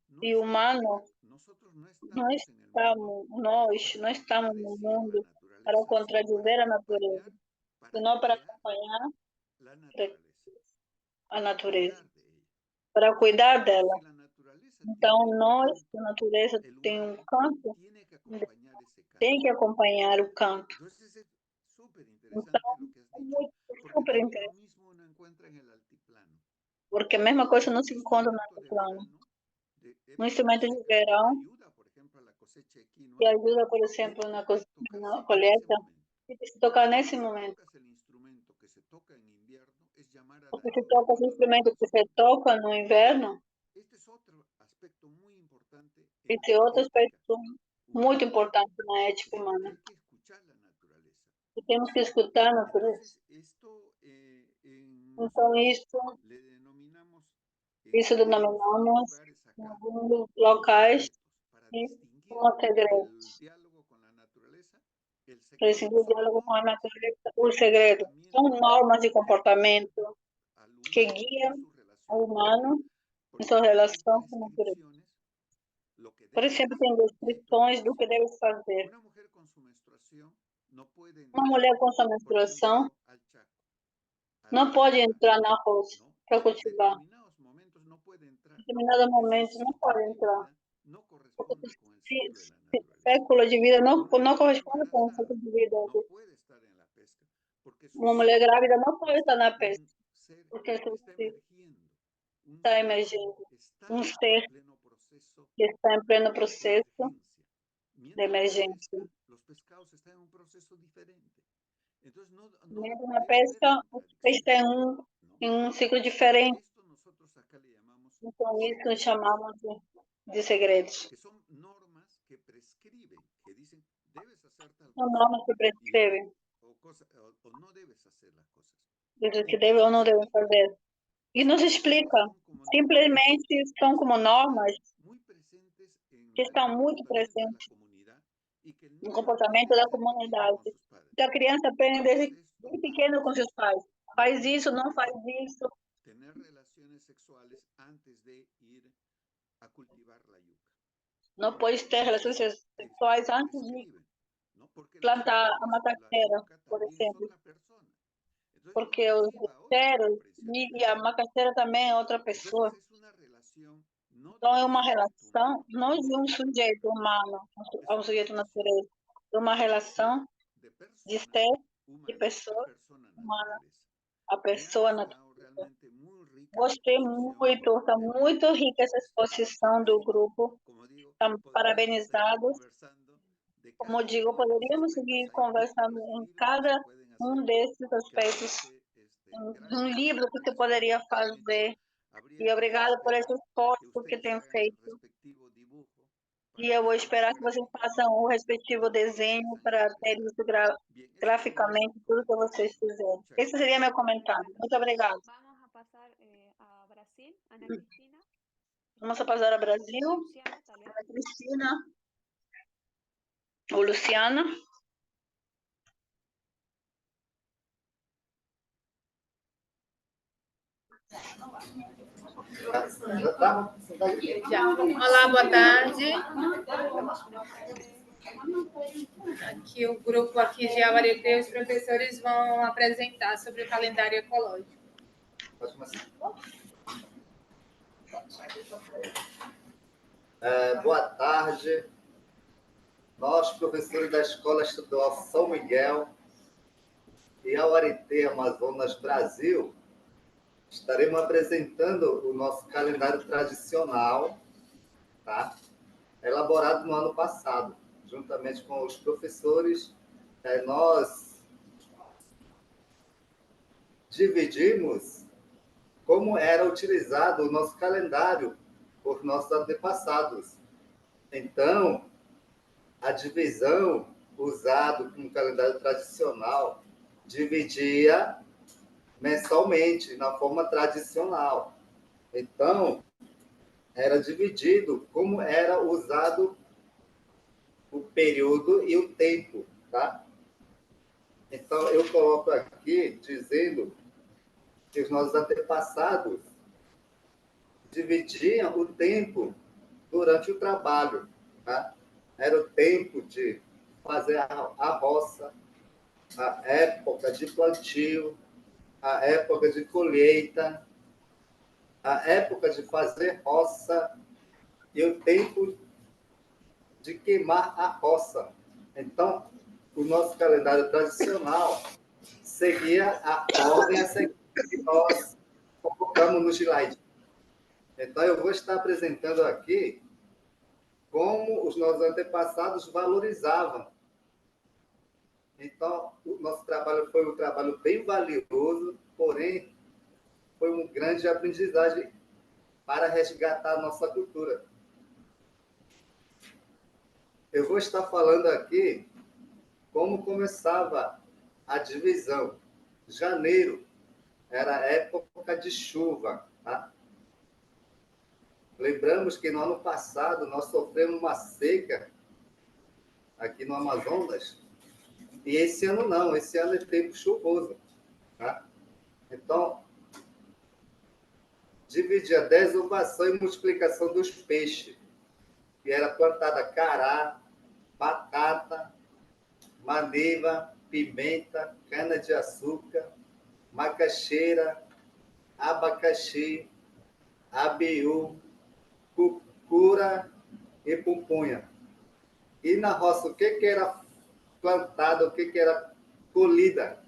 no E o está, humano, nosotros no estamos en el mundo nós para não estamos no contradecir la mundo para naturaleza, sino contradizer a natureza, para senão para crear acompanhar la naturaleza, a para natureza, cuidar de ella. para cuidar Entonces, dela. si la naturaleza Então, tiene un nós, canto, a natureza el tem um humano canto, tiene que acompañar ese canto. tem que acompanhar o canto. Entonces es súper interesante Então, lo que has é dicho, muito, porque super también lo interessante, mismo uno encuentra en el altiplano. porque a mesma coisa não Un se encontra no instrumento de plano. verano, de Um época de instrumento de seca, que verão, ayuda, por ejemplo, a la cosecha de quinoa, que ajuda, por tiene exemplo, que na tocarse en ese colheita, momento. tem que se tocar nesse Porque si momento. tocas el instrumento que se toca en invierno, es llamar a la Porque se lluvia toca esse cuando no instrumento que corresponde. se toca no inverno, Este es otro aspecto muy importante en esse é la outro ética aspecto humana. muito importante na Es ética decir, humana. hay que escuchar la naturaleza. E temos que escutar a natureza. Entonces, esto Então, nosotros isso, le denominamos isso en algunos denominamos lugares em acá alguns como locais secretos para e distinguir como el segredos. diálogo con la naturaleza. El Para secreto decidir o son diálogo com a normas natureza, de o segredo são comportamiento normas de que guían comportamento al que humano guiam en su o relación con la humano naturaleza. em Porque, sua por ejemplo, hay relação com a natureza. prescripciones, lo que Por debes exemplo, tem hacer y hay descrições do que prohibiciones. deve fazer. Una mujer con su menstruación no puede Uma entrar, mulher com sua por menstruação ejemplo, al Chaco a não pode cultivar, entrar na roça ¿no? para En cultivar. determinados momentos no puede entrar, Em determinado porque su momento não ciclo pode de entrar. vida no corresponde con el Se- ciclo de la se- naturaleza. Século de vida Una não mujer corresponde com o embarazada ciclo de vida. no puede estar en la pesca, porque su Uma mulher ciclo grávida não pode estar está na un pesca, ser porque que está emergiendo, un está ser emergindo. está Um en ser pleno proceso que está em pleno de processo emergencia. de Mientras la emergência. pesca, los pescados están en un proceso diferente. Entonces no Mesmo na debe haber pesca, o peixe contradicción, tem ¿no? em um ciclo diferente. Esto nosotros acá le llamamos Então, isso nós secretos, chamamos de segredos. que son normas que prescriben, que dicen debes hacer tal São cosa normas que y prescrevem, o no debes hacer las cosas. dizem que deve ou não deve fazer. E nos Estas explica. son como normas Simplesmente são como normas muy presentes en que el estão muito comportamiento de la presentes comunidad y que el no niño comportamento aprende da desde pequeño comunidade. con sus padres. Então, a criança aprende Haz desde esto, pequeno com haz seus esto. pais. No Faz puedes, isso, não por faz ejemplo, isso. tener relaciones sexuales antes de ir a cultivar la yuca. Não pode ter relações Entonces, sexuais antes de prescriben, ¿no? Porque las plantar a flores, la macaxeira, yuca por también es exemplo. otra persona. Entonces, Porque os lleva a otra roteiros comprensión e a diferente. macaxeira também é outra Entonces, pessoa. es una relación no de Então, é un uma sujeto relação, humano não a de um otro sujeito naturaleza. humano Es a um una sujeito relación natureza. É uma relação de de persona ser, de humana a pessoa persona humana naturaleza. a Me ha pessoa natureza. gustado realmente muy rica la Gostei exposición muito, está del muito grupo. rica essa exposição do Felicito. grupo. Como digo, Estão podríamos seguir parabenizados. conversando de Como cada digo, uno de los poderíamos aspectos. seguir Hay conversando libros y em libros que se cada pueden hacer desses que aspectos. realmente Um gracias livro que por você ese poderia comportamiento. fazer. Habría E que obrigada por esse esperar que esforço que ustedes tem hagan el feito. respectivo dibujo E para eu que vou sea más esperar que vocês façam gráficamente o respectivo todo lo que ustedes desenho han para ter expresado. isso Bien, ese sería mi graficamente, tudo que comentario. vocês fizerem. Muchas Esse gracias. seria meu comentário. Bueno, Muito obrigada. vamos a pasar a Brasil. Ana Cristina. Vamos a passar ao Brasil. Luciana, tal vez. A Cristina ou Luciana. Olá, boa tarde. Aqui o grupo aqui de Abareté, os professores vão apresentar sobre o calendário ecológico. Boa tarde. Nós, professores da Escola Estadual São Miguel e Abareté, Amazonas, Brasil, estaremos apresentando o nosso calendário tradicional, tá? Elaborado no ano passado, juntamente com os professores. Nós dividimos como era utilizado o nosso calendário por nossos antepassados. Então, a divisão usada no calendário tradicional dividia mensalmente, na forma tradicional. Então, era dividido como era usado o período e o tempo, tá? Então, eu coloco aqui dizendo que os nossos antepassados dividiam o tempo durante o trabalho, tá? Era o tempo de fazer a roça, a época de plantio, a época de colheita, a época de fazer roça e o tempo de queimar a roça. Então, o nosso calendário tradicional seguia a ordem a seguir que nós colocamos no slide. Então, eu vou estar apresentando aqui como os nossos antepassados valorizavam. Então, o nosso trabalho foi um trabalho bem valioso, porém, foi uma grande aprendizagem para resgatar a nossa cultura. Eu vou estar falando aqui como começava a divisão. Janeiro era a época de chuva, tá? Lembramos que no ano passado nós sofremos uma seca aqui no Amazonas, e esse ano não, esse ano é tempo chuvoso, tá? Então, dividir a desovação e multiplicação dos peixes, que era plantada cará, batata, maniva, pimenta, cana-de-açúcar, macaxeira, abacaxi, abiú, cucura e pupunha. E na roça, o que era plantado, o que era colhida?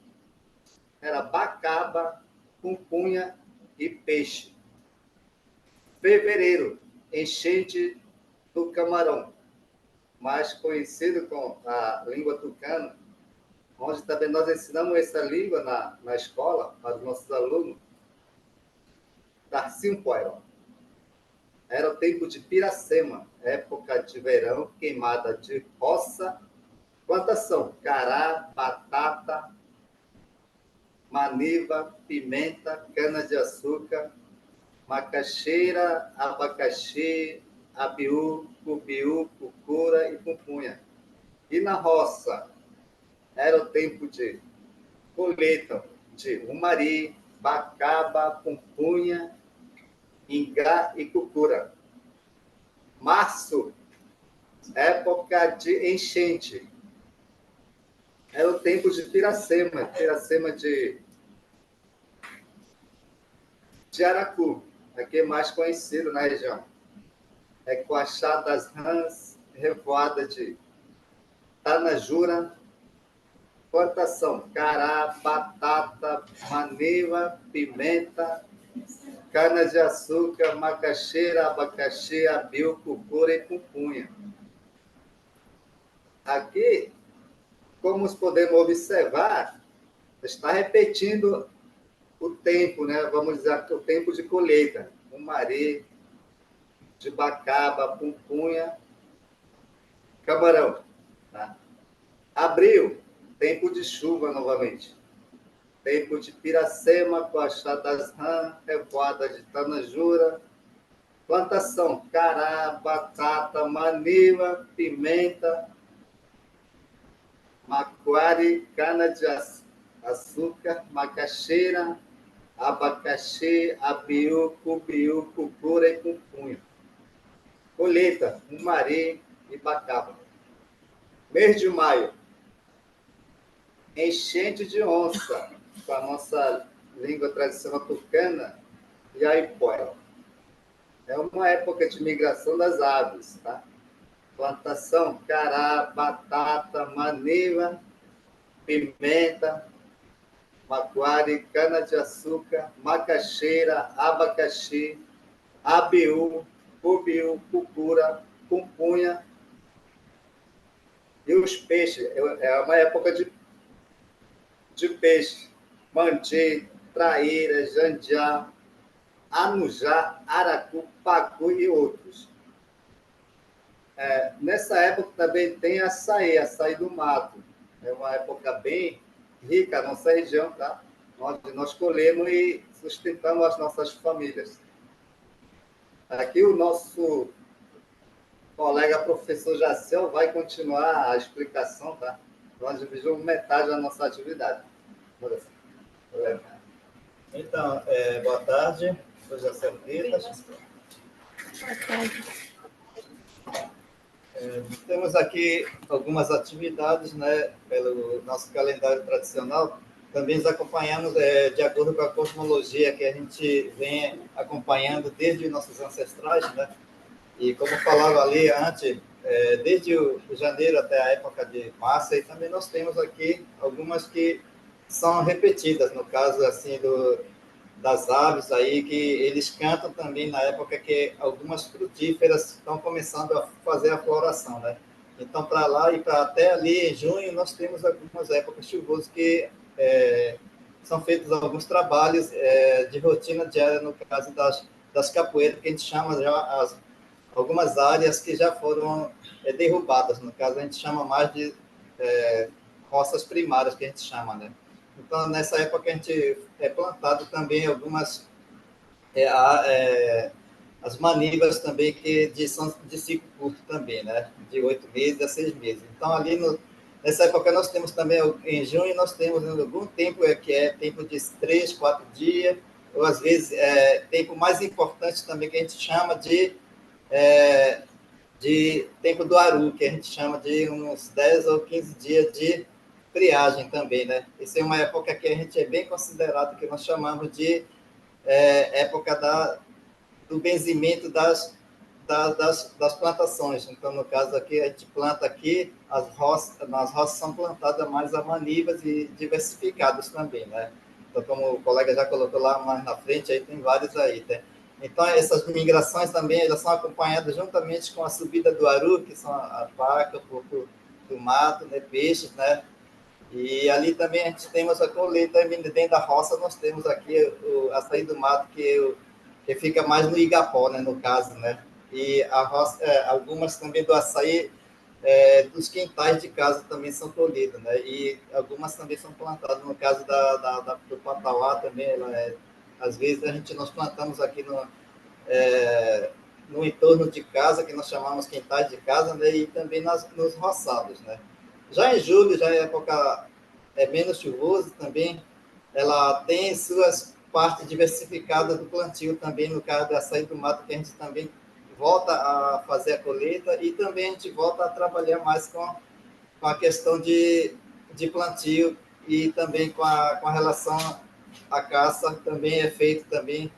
Era bacaba, pupunha e peixe. Fevereiro, enchente do camarão, mais conhecido com a língua tucana, onde também nós ensinamos essa língua na escola para os nossos alunos. Tarsim Poiró. Era o tempo de Piracema, época de verão, queimada de roça. Quantas são? Cará, batata, maniva, pimenta, cana-de-açúcar, macaxeira, abacaxi, abiú, cubiú, cucura e pupunha. E na roça, era o tempo de colheita de umari, bacaba, pupunha, ingá e cucura. Março, época de enchente. Era o tempo de Piracema de Aracu, aqui é mais conhecido na região. É Coachá das Rãs, Revoada de Tanajura, plantação, cará, batata, maniva, pimenta, cana-de-açúcar, macaxeira, abacaxi, abiú, cucura e pupunha. Aqui, como podemos observar, está repetindo o tempo, né? Vamos dizer, o tempo de colheita. Umari, de bacaba, pupunha, camarão. Tá? Abril, tempo de chuva novamente. Tempo de Piracema, Coachá das Rãs, Revoada de Tanajura, plantação, cará, batata, maniva, pimenta, macuari, cana-de-açúcar, macaxeira, abacaxi, abiú, cubiú, cucura e cumpunha. Colheita, umari e bacaba. Mês de maio, enchente de onça, com a nossa língua tradicional tucana, e a ipoel. É uma época de migração das aves, tá? Plantação, cará, batata, maniva, pimenta, macuari, cana-de-açúcar, macaxeira, abacaxi, abiú, cubiú, cucura, cumpunha. E os peixes, é uma época de peixe, mandi, traíra, jandiá, anujá, aracu, pacu e outros. Nessa época também tem açaí do mato. É uma época bem rica, a nossa região, tá? Onde nós colhemos e sustentamos as nossas famílias. Aqui o nosso colega professor Jacel vai continuar a explicação, tá? Nós dividimos metade da nossa atividade. Então, boa tarde, sou Jacel Freitas. Boa tarde. Temos aqui algumas atividades, né, pelo nosso calendário tradicional. Também os acompanhamos de acordo com a cosmologia que a gente vem acompanhando desde nossos ancestrais, né? E como falava ali antes, desde o janeiro até a época de março, e também nós temos aqui algumas que são repetidas, no caso assim das aves aí, que eles cantam também na época que algumas frutíferas estão começando a fazer a floração, né? Então, para lá e para até ali em junho, nós temos algumas épocas chuvosas que são feitos alguns trabalhos de rotina diária, no caso das capoeiras, que a gente chama já algumas áreas que já foram derrubadas. No caso, a gente chama mais de roças primárias, que a gente chama, né? Então, nessa época, a gente plantado também algumas as manivas também, que são de ciclo curto também, né? De 8 meses a 6 meses. Então, ali nessa época, nós temos também, em junho, nós temos algum tempo que é tempo de 3, 4 dias, ou às vezes tempo mais importante também, que a gente chama de tempo do aru, que a gente chama de uns 10 ou 15 dias de friagem também, né? Essa é uma época que a gente é bem considerado, que nós chamamos de época do benzimento das plantações. Então, no caso aqui, a gente planta aqui, nas roças são plantadas mais amanivas e diversificadas também, né? Então, como o colega já colocou lá mais na frente, aí tem vários aí, né? Então, essas migrações também, elas são acompanhadas juntamente com a subida do aru, que são a paca, o porco do mato, né? Peixes, né? E ali também a gente temos a colheita, dentro da roça nós temos aqui o açaí do mato, que fica mais no Igapó, né, no caso, né? E a roça, algumas também do açaí dos quintais de casa também são colhidas, né? E algumas também são plantadas, no caso do Patauá também, às vezes nós plantamos aqui no entorno de casa, que nós chamamos quintais de casa, né? E também nos roçados, né? Já em julho, já é época menos chuvosa também, ela tem suas partes diversificadas do plantio também, no caso do açaí do mato, que a gente também volta a fazer a colheita e também a gente volta a trabalhar mais com a questão de plantio e também com a relação à caça, também é feito também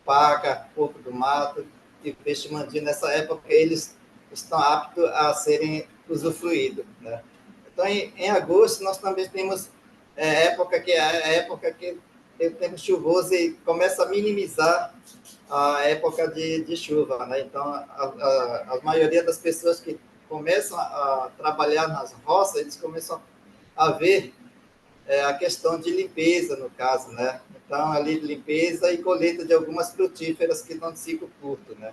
paca, porco do mato e peixe mandi. Nessa época, eles estão aptos a serem usufruídos, né? Então, em agosto, nós também temos época que é a época que tem tempo chuvoso e começa a minimizar a época de chuva, né? Então, a maioria das pessoas que começam a trabalhar nas roças, eles começam a ver a questão de limpeza, no caso, né? Então, ali, limpeza e colheita de algumas frutíferas que estão de ciclo curto, né?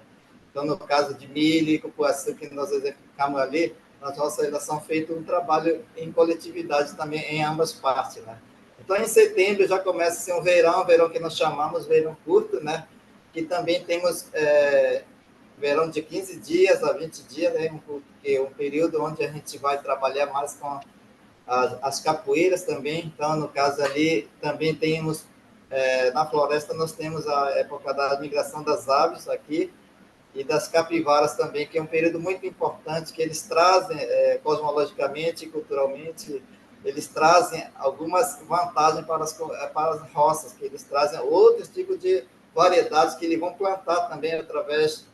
Então, no caso de milho e cupuaçu, que nós exemplificamos ali, nas roças, elas são feito um trabalho em coletividade também em ambas partes, né? Então, em setembro já começa a ser um verão que nós chamamos verão curto, né? Que também temos verão de 15 dias a 20 dias, né? Que é um período onde a gente vai trabalhar mais com as capoeiras também. Então, no caso ali, também temos Na floresta nós temos a época da migração das aves aqui e das capivaras também, que é um período muito importante, que eles trazem, cosmologicamente e culturalmente, eles trazem algumas vantagens para as roças, que eles trazem outros tipos de variedades que eles vão plantar também através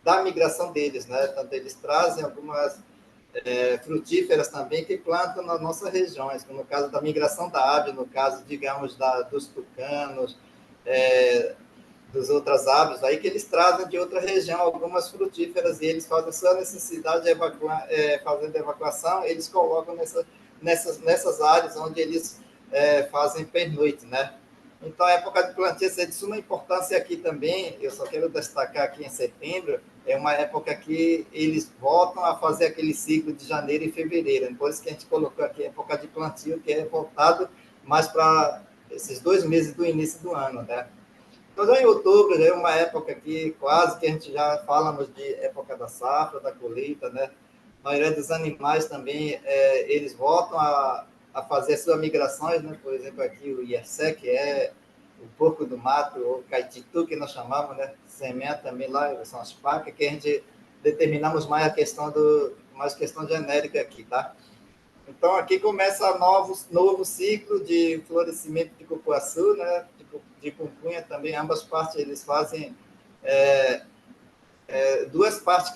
da migração deles, né? Tanto eles trazem algumas frutíferas também que plantam nas nossas regiões, no caso da migração da ave, no caso, digamos, dos tucanos, das outras aves, aí que eles trazem de outra região algumas frutíferas e eles fazem sua necessidade de fazendo evacuação, eles colocam nessas áreas onde eles fazem pernoite, né? Então, a época de plantio é de suma importância aqui também, eu só quero destacar aqui em setembro, é uma época que eles voltam a fazer aquele ciclo de janeiro e fevereiro, por isso que a gente colocou aqui a época de plantio, que é voltado mais para esses 2 meses do início do ano, né? Então, já em outubro, já é uma época que quase que a gente já falamos de época da safra, da colheita, né? A maioria dos animais também, eles voltam a fazer as suas migrações, né? Por exemplo, aqui o Iersé, que é o porco do mato, ou caititu, que nós chamamos, né? Semente também lá, são as pacas, que a gente determinamos mais a questão mais questão genérica aqui, tá? Então, aqui começa novo ciclo de florescimento de cupuaçu, né? De pupunha também, ambas partes eles fazem 2 partes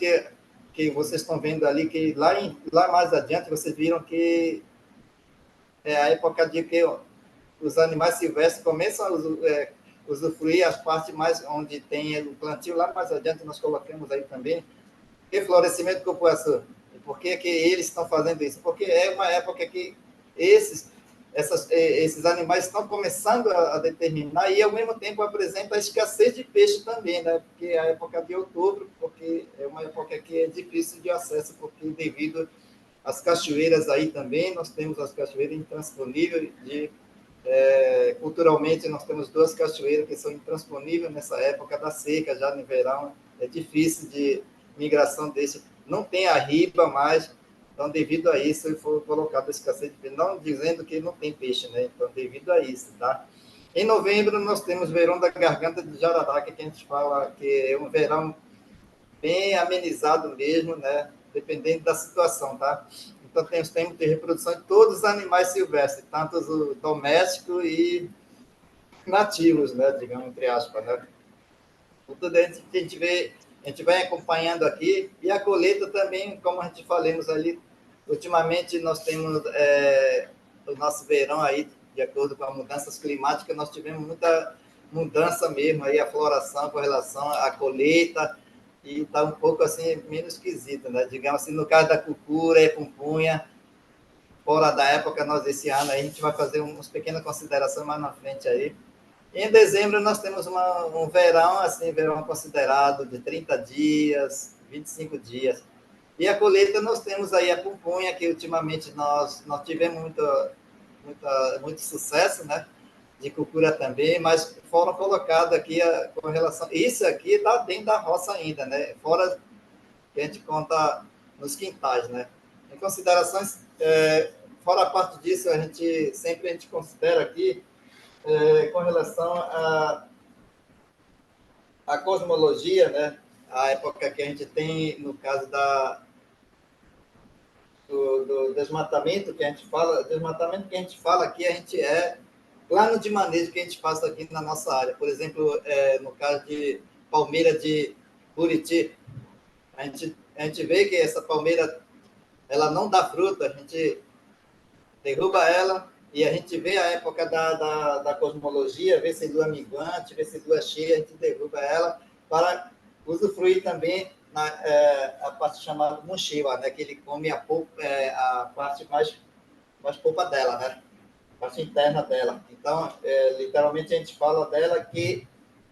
que vocês estão vendo ali, que lá mais adiante vocês viram que é a época de que os animais silvestres começam a usufruir as partes mais onde tem o plantio, lá mais adiante nós colocamos aí também, que florescimento de cupuaçu. E por que eles estão fazendo isso? Porque é uma época que esses animais estão começando a determinar e, ao mesmo tempo, apresenta a escassez de peixe também, né? Porque é a época de outubro, porque é uma época que é difícil de acesso, porque devido às cachoeiras aí também, nós temos as cachoeiras intransponíveis, culturalmente nós temos 2 cachoeiras que são intransponíveis nessa época da seca, já no verão, é difícil de migração desse, não tem a riba mais, então, devido a isso, foi colocado a escassez de peixe, não dizendo que não tem peixe, né? Então, devido a isso, tá? Em novembro, nós temos o verão da garganta de Jararaca, que a gente fala que é um verão bem amenizado mesmo, né? Dependendo da situação, tá? Então, tem os tempos de reprodução de todos os animais silvestres, tanto os domésticos e nativos, né? Digamos, entre aspas, né? Tudo a gente vai acompanhando aqui, e a colheita também, como a gente falamos ali, ultimamente nós temos o nosso verão aí, de acordo com as mudanças climáticas, nós tivemos muita mudança mesmo aí, a floração com relação à colheita, e está um pouco assim, menos esquisito, né? Digamos assim, no caso da cucura e pupunha, fora da época, nós esse ano aí, a gente vai fazer umas pequenas considerações mais na frente aí. Em dezembro, nós temos um verão, assim, verão considerado de 30 dias, 25 dias. E a colheita, nós temos aí a pupunha, que ultimamente nós tivemos muito sucesso, né? De cultura também, mas foram colocados aqui com relação... Isso aqui está dentro da roça ainda, né? Fora que a gente conta nos quintais, né? Em considerações, fora a parte disso, a gente considera aqui com relação à cosmologia, né? A época que a gente tem, no caso do desmatamento que a gente fala aqui, a gente plano de manejo que a gente faz aqui na nossa área. Por exemplo, no caso de palmeira de Buriti, a gente vê que essa palmeira ela não dá fruta, a gente derruba ela, e a gente vê a época da cosmologia, vê se lua minguante, vê se lua cheia, a gente derruba ela para usufruir também a parte chamada mochiwa, né, que ele come a parte mais polpa dela, né, a parte interna dela. Então, literalmente, a gente fala dela que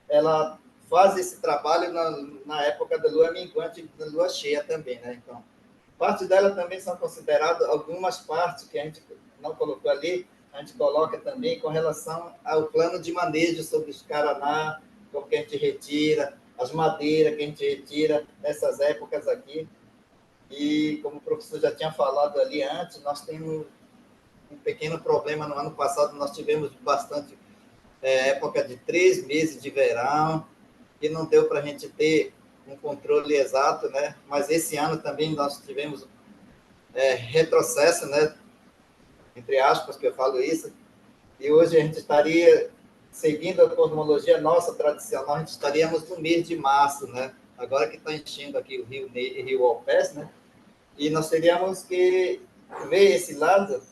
ela faz esse trabalho na época da lua minguante e da lua cheia também, né? Então, parte dela também são consideradas algumas partes que a gente não colocou ali, a gente coloca também com relação ao plano de manejo sobre os caraná, como que a gente retira, as madeiras que a gente retira nessas épocas aqui. E, como o professor já tinha falado ali antes, nós temos um pequeno problema no ano passado, nós tivemos bastante época de 3 meses de verão, e não deu para a gente ter um controle exato, né? Mas esse ano também nós tivemos retrocesso, né? Entre aspas, que eu falo isso, e hoje a gente estaria, seguindo a cosmologia nossa tradicional, a gente estaríamos no mês de março, né? Agora que está enchendo aqui o Rio Alpes, né? E nós teríamos que ver esse lado,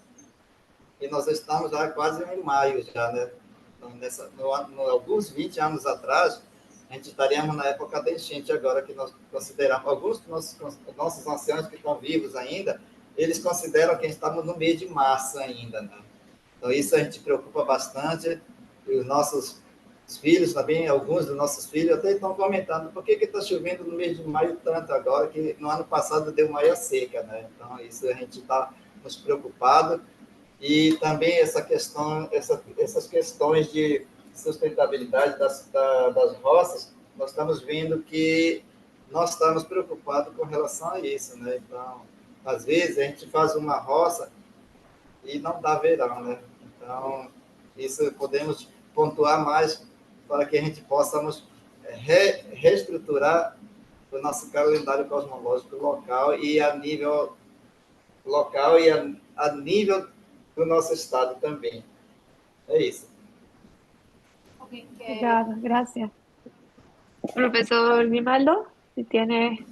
e nós estamos já quase em maio já, né? Então, alguns 20 anos atrás, a gente estaríamos na época da enchente agora, que nós consideramos, alguns dos nossos anciãos que estão vivos ainda, eles consideram que estamos no mês de março ainda, né? Então, isso a gente preocupa bastante, e os nossos filhos também, alguns dos nossos filhos até estão comentando por que está chovendo no mês de maio tanto agora, que no ano passado deu maior seca, né? Então, isso a gente está nos preocupado, e também essa questão, essas questões de sustentabilidade das roças, nós estamos vendo que nós estamos preocupados com relação a isso, né? Então, às vezes a gente faz uma roça e não dá verão, né? Então, isso podemos pontuar mais para que a gente possamos reestruturar o nosso calendário cosmológico local e a nível local e a nível do nosso estado também. É isso. Obrigada, gracias. Profesor Grimaldo, si tiene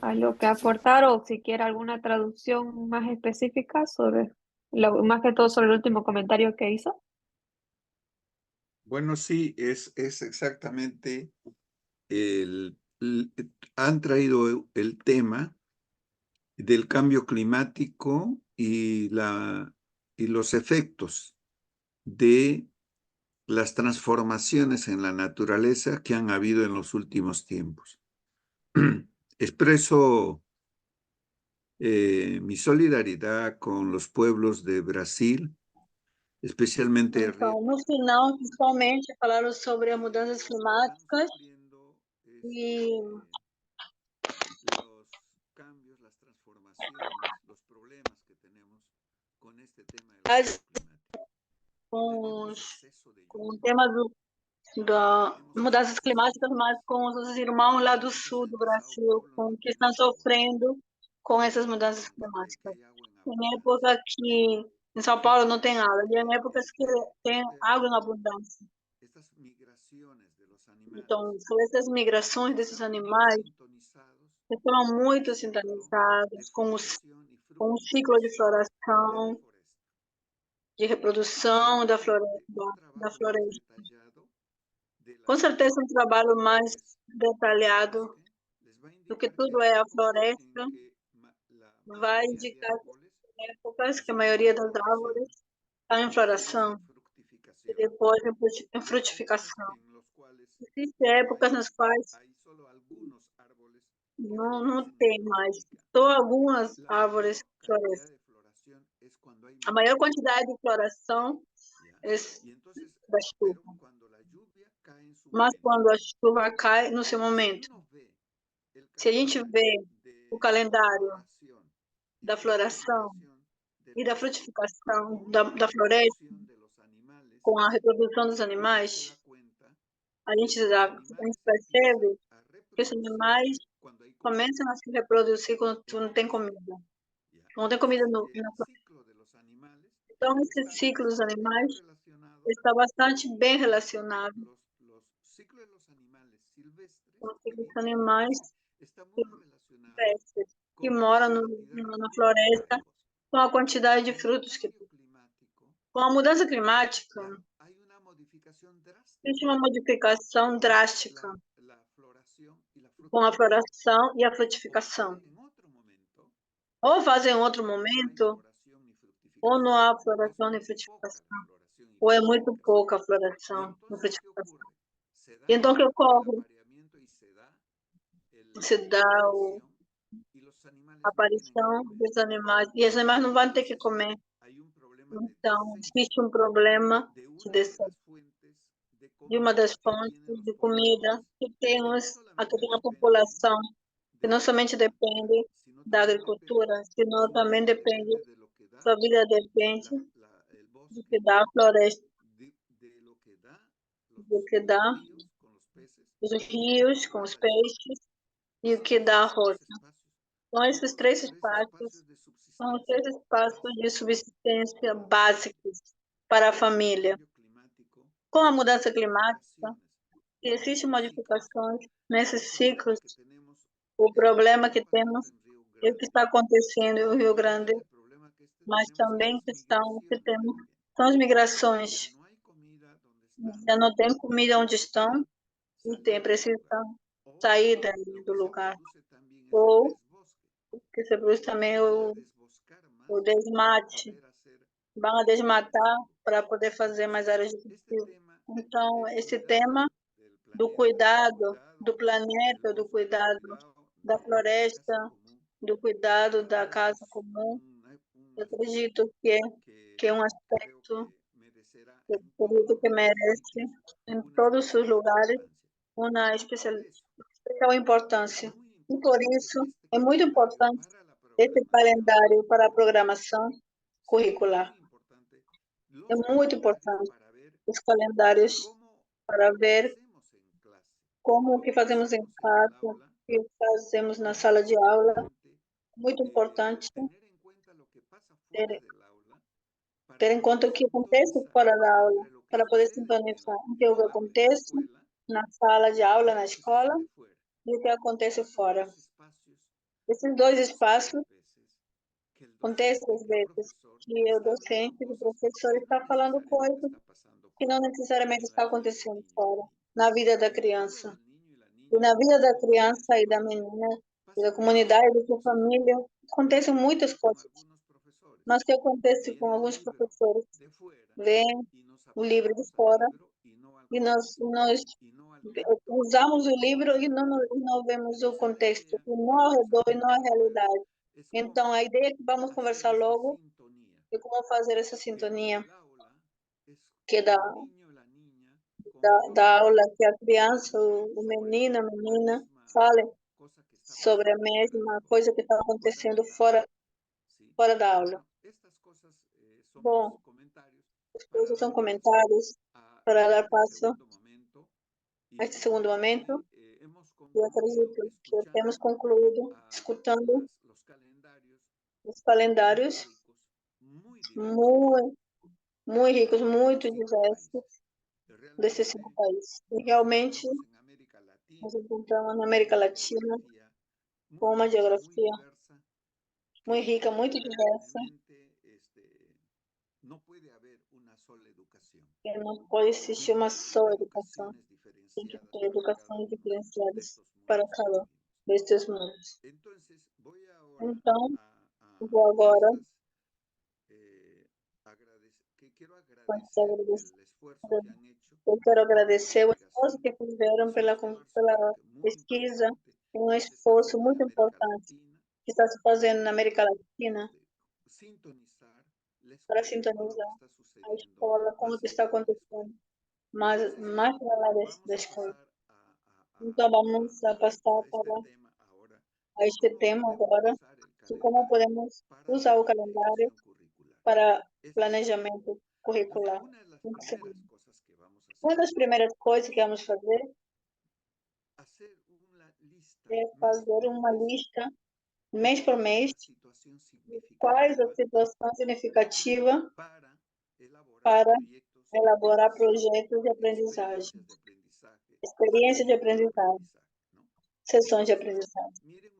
algo que aportar o si quiere alguna traducción más específica sobre, más que todo sobre el último comentario que hizo. Bueno, sí, es exactamente han traído el tema del cambio climático y los efectos de las transformaciones en la naturaleza que han habido en los últimos tiempos. Expreso mi solidaridad con los pueblos de Brasil, especialmente Então, no final, principalmente, falaram sobre as mudanças climáticas e los cambios, las transformaciones, los problemas que tenemos con este tema del cambio climático. com o tema das mudanças climáticas, mas com os irmãos lá do sul do Brasil, que estão sofrendo com essas mudanças climáticas. Em época que em São Paulo não tem água, e em épocas que tem água em abundância. Então, são essas migrações desses animais que estão muito sintonizados com o ciclo de floração, de reprodução da floresta. Com certeza, um trabalho mais detalhado do que tudo é a floresta vai indicar épocas que a maioria das árvores está em floração e depois em frutificação. Existem épocas nas quais não tem mais, só algumas árvores florescem. A maior quantidade de floração é da chuva. Mas quando a chuva cai no seu momento, se a gente vê o calendário da floração e da frutificação da floresta, com a reprodução dos animais, a gente percebe que os animais começam a se reproduzir quando não tem comida. Não tem comida na floresta. Então, esse ciclo dos animais está bastante bem relacionado com os ciclos dos animais silvestres que moram na floresta, com a quantidade de frutos que tem. Com a mudança climática, existe uma modificação drástica com a floração e a frutificação. Ou fazem em outro momento, ou não há floração nem frutificação, ou é muito pouca a floração e frutificação. E então, o que ocorre? Se dá a aparição dos animais, e os animais não vão ter que comer. Então, existe um problema de uma das fontes de comida que temos, aqui tem a população que não somente depende da agricultura, senão também depende, sua vida depende do que dá a floresta. o que dá os rios com os peixes e o que dá a rota. Então, esses três espaços são os três espaços de subsistência básicos para a família. Com a mudança climática, existem modificações nesses ciclos. O problema que temos é o que está acontecendo no Rio Grande, mas também a questão que temos são as migrações. Já não tem comida onde estão e precisam sair do lugar. Ou que se produz também o desmate. Vão desmatar para poder fazer mais áreas de cultivo. Então, esse tema do cuidado do planeta, do cuidado da floresta, do cuidado da casa comum, eu acredito que é um aspecto que eu acredito que merece, em todos os lugares, uma especial importância. E por isso, é muito importante esse calendário para a programação curricular. É muito importante os calendários para ver como o que fazemos em casa, o que fazemos na sala de aula. Muito importante ter em conta o que acontece fora da aula, para poder sintonizar o que acontece na sala de aula, na escola, e o que acontece fora. Esses dois espaços acontece às vezes que o docente, o professor está falando coisas que não necessariamente está acontecendo fora, na vida da criança. E na vida da criança e da menina, e da comunidade, da sua família, acontecem muitas coisas. Mas o que acontece com alguns professores? Vêm o livro de fora e nós usamos o livro e não vemos o contexto, e não ao redor, e não a realidade. Então, a ideia é que vamos conversar logo de como fazer essa sintonia, que da aula, que a criança, o menino, a menina, fale sobre a mesma coisa que está acontecendo fora da aula. Bom, esses são comentários para dar passo a este segundo momento. Eu acredito que temos concluído escutando os calendários muito, muito ricos, muito diversos desses 5 países. E realmente, nós encontramos na América Latina com uma geografia muito rica, muito diversa, e não pode existir uma só educação. Tem que ter educações diferenciadas para cada destes mundos. Então, vou agora eu quero agradecer o esforço que fizeram pela pesquisa, um esforço muito importante que está se fazendo na América Latina para sintonizar a escola com o que está acontecendo mais para lá da escola. Então, vamos a passar a este tema agora, de como podemos usar o calendário para planejamento curricular. Uma das primeiras coisas que vamos fazer é fazer uma lista, mês por mês, de quais a situação significativa para elaborar projetos de aprendizagem, experiências de aprendizagem, sessões de aprendizagem.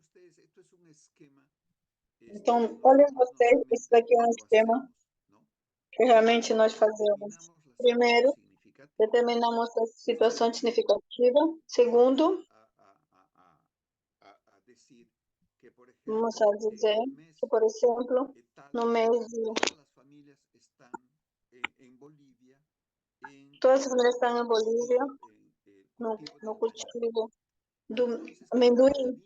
Então, olhem vocês, esse daqui é um esquema que realmente nós fazemos. Primeiro, determinamos a situação significativa. Segundo, vamos a dizer que, por exemplo, no mês de... Todas as famílias estão em Bolívia, no cultivo do amendoim.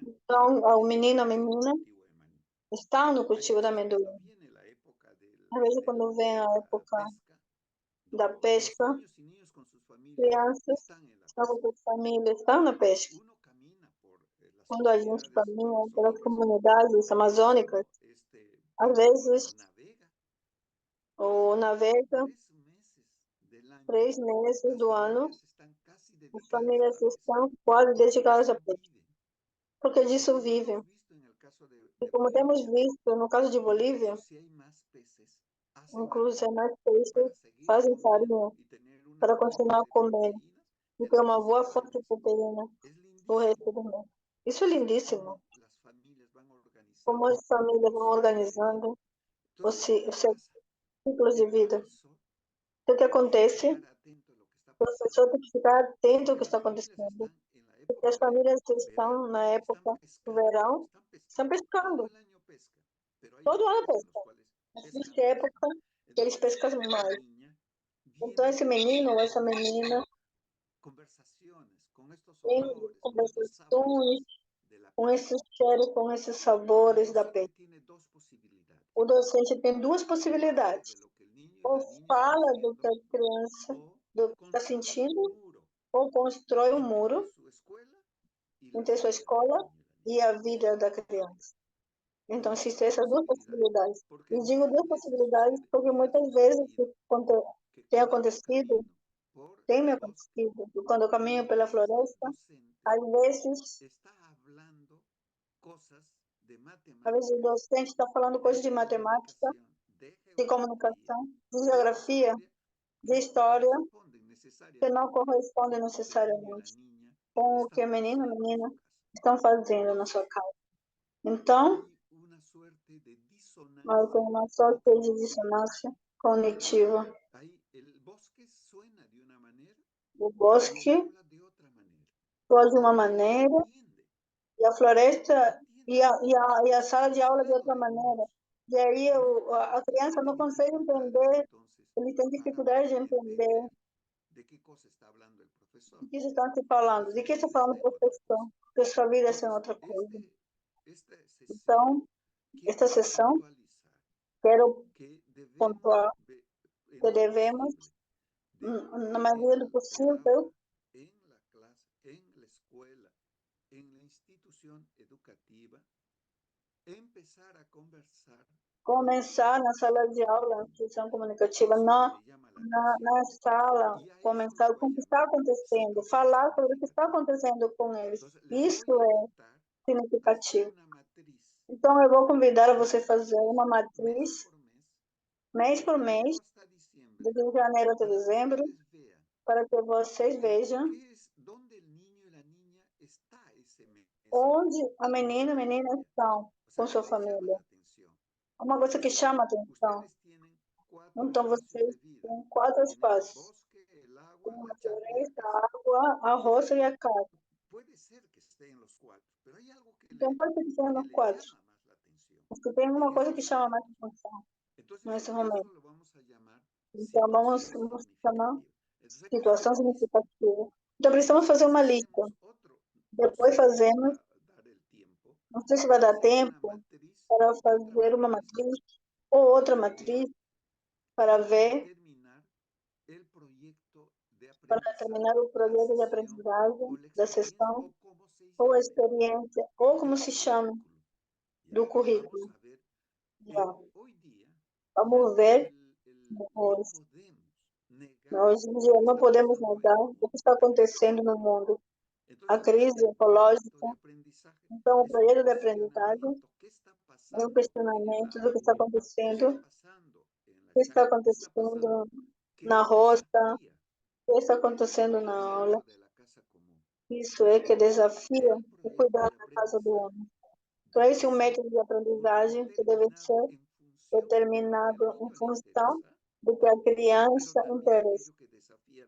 Então, o menino, a menina, estão no cultivo do amendoim. Às vezes, quando vem a época da pesca, crianças estão com suas famílias, estão na pesca. Quando a gente caminha pelas comunidades amazônicas, às vezes, ou navega 3 meses do ano, as as famílias estão quase dedicadas a peixe, porque disso vivem. E como temos visto no caso de Bolívia, inclusive mais peixes fazem farinha para continuar comendo e ter uma boa fonte de proteína o resto do mês. Isso é lindíssimo. Como as famílias vão organizando os ciclos de vida. O que acontece? O professor tem que ficar atento ao que está acontecendo. Porque as famílias que estão na época do verão estão pescando. Todo ano pescam. Existe época que eles pescam mais. Então, esse menino ou essa menina tem conversações com esses cheiros, com esses sabores da peixe. O docente tem duas possibilidades. Ou fala do que a criança está sentindo, ou constrói um muro entre sua escola e a vida da criança. Então, existem essas duas possibilidades. E digo duas possibilidades porque muitas vezes tem acontecido, tem me acontecido, e quando eu caminho pela floresta, às vezes o docente está falando coisas de matemática, de comunicação, de geografia, de história, que não correspondem necessariamente com o que a menina e a menina estão fazendo na sua casa. Então, nós temos uma sorte de dissonância cognitiva. O bosque soa de uma maneira e a floresta e a sala de aula de outra maneira. E aí a criança não consegue entender, ele tem dificuldade de entender de que estão se falando, de que está falando o professor, porque sua vida é outra coisa. Então, esta sessão, quero pontuar que devemos, na medida do possível, começar na sala de aula, na instituição comunicativa, na sala, começar com o que está acontecendo, falar sobre o que está acontecendo com eles. Isso é significativo. Então, eu vou convidar a você a fazer uma matriz, mês por mês, de janeiro até dezembro, para que vocês vejam onde a menina e a menina estão com sua família. Uma coisa que chama a atenção. Então, vocês têm 4 espaços. Tem a floresta, a água, a roça e a casa. Então, pode ser que tenha nos 4. Mas que tem uma coisa que chama mais atenção nesse momento. Então, vamos chamar situação significativa. Então, precisamos fazer uma lista. Depois fazemos, não sei se vai dar tempo, para fazer uma matriz ou outra matriz para ver, para terminar o projeto de aprendizagem da sessão, ou a experiência, ou como se chama, do currículo. Vamos ver hoje. Hoje em dia não podemos negar o que está acontecendo no mundo. A crise ecológica. Então, o projeto de aprendizagem é um questionamento do que está acontecendo na roça, o que está acontecendo na aula. Isso é que desafia o cuidado da casa do homem. Então, esse é um método de aprendizagem que deve ser determinado em função do que a criança interessa,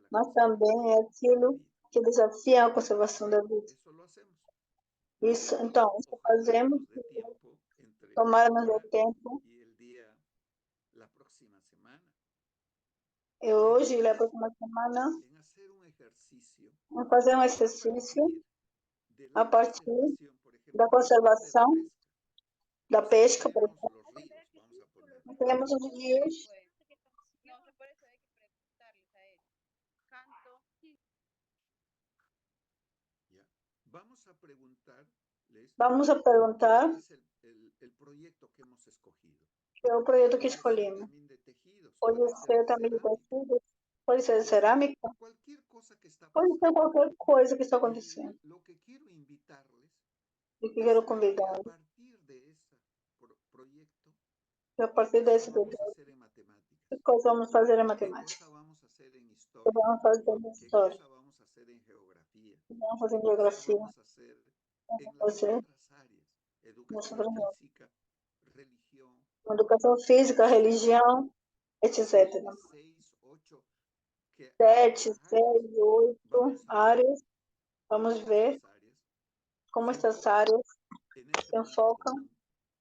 mas também é aquilo que desafia a conservação da vida. Isso, então, isso fazemos, tomar-nos o tempo. E hoje e na próxima semana, vamos fazer um exercício a partir da conservação da pesca, por exemplo. Temos os rios. Vamos a perguntar que é o projeto que escolhemos. Pode ser também de tecidos pode ser cerâmica, cualquier cosa que está pode ser qualquer coisa que está acontecendo. Lo que quiero invitarles E que quero convidar a partir de ese proyecto, que a partir desse vamos a projeto, hacer en matemáticas, que coisa vamos fazer em qué matemática, cosa vamos a hacer en que historia, vamos fazer em qué história, cosa vamos a hacer en geografía, que vamos fazer qué em cosa geografia, vamos a hacer vamos en las fazer otras áreas, nessa educación física, religión, educação física, religião, etc. 7, 6, 8, que 7, 6, áreas 8 vamos a ver áreas. Vamos cómo ver estas áreas como se essas áreas en este se punto enfocam común.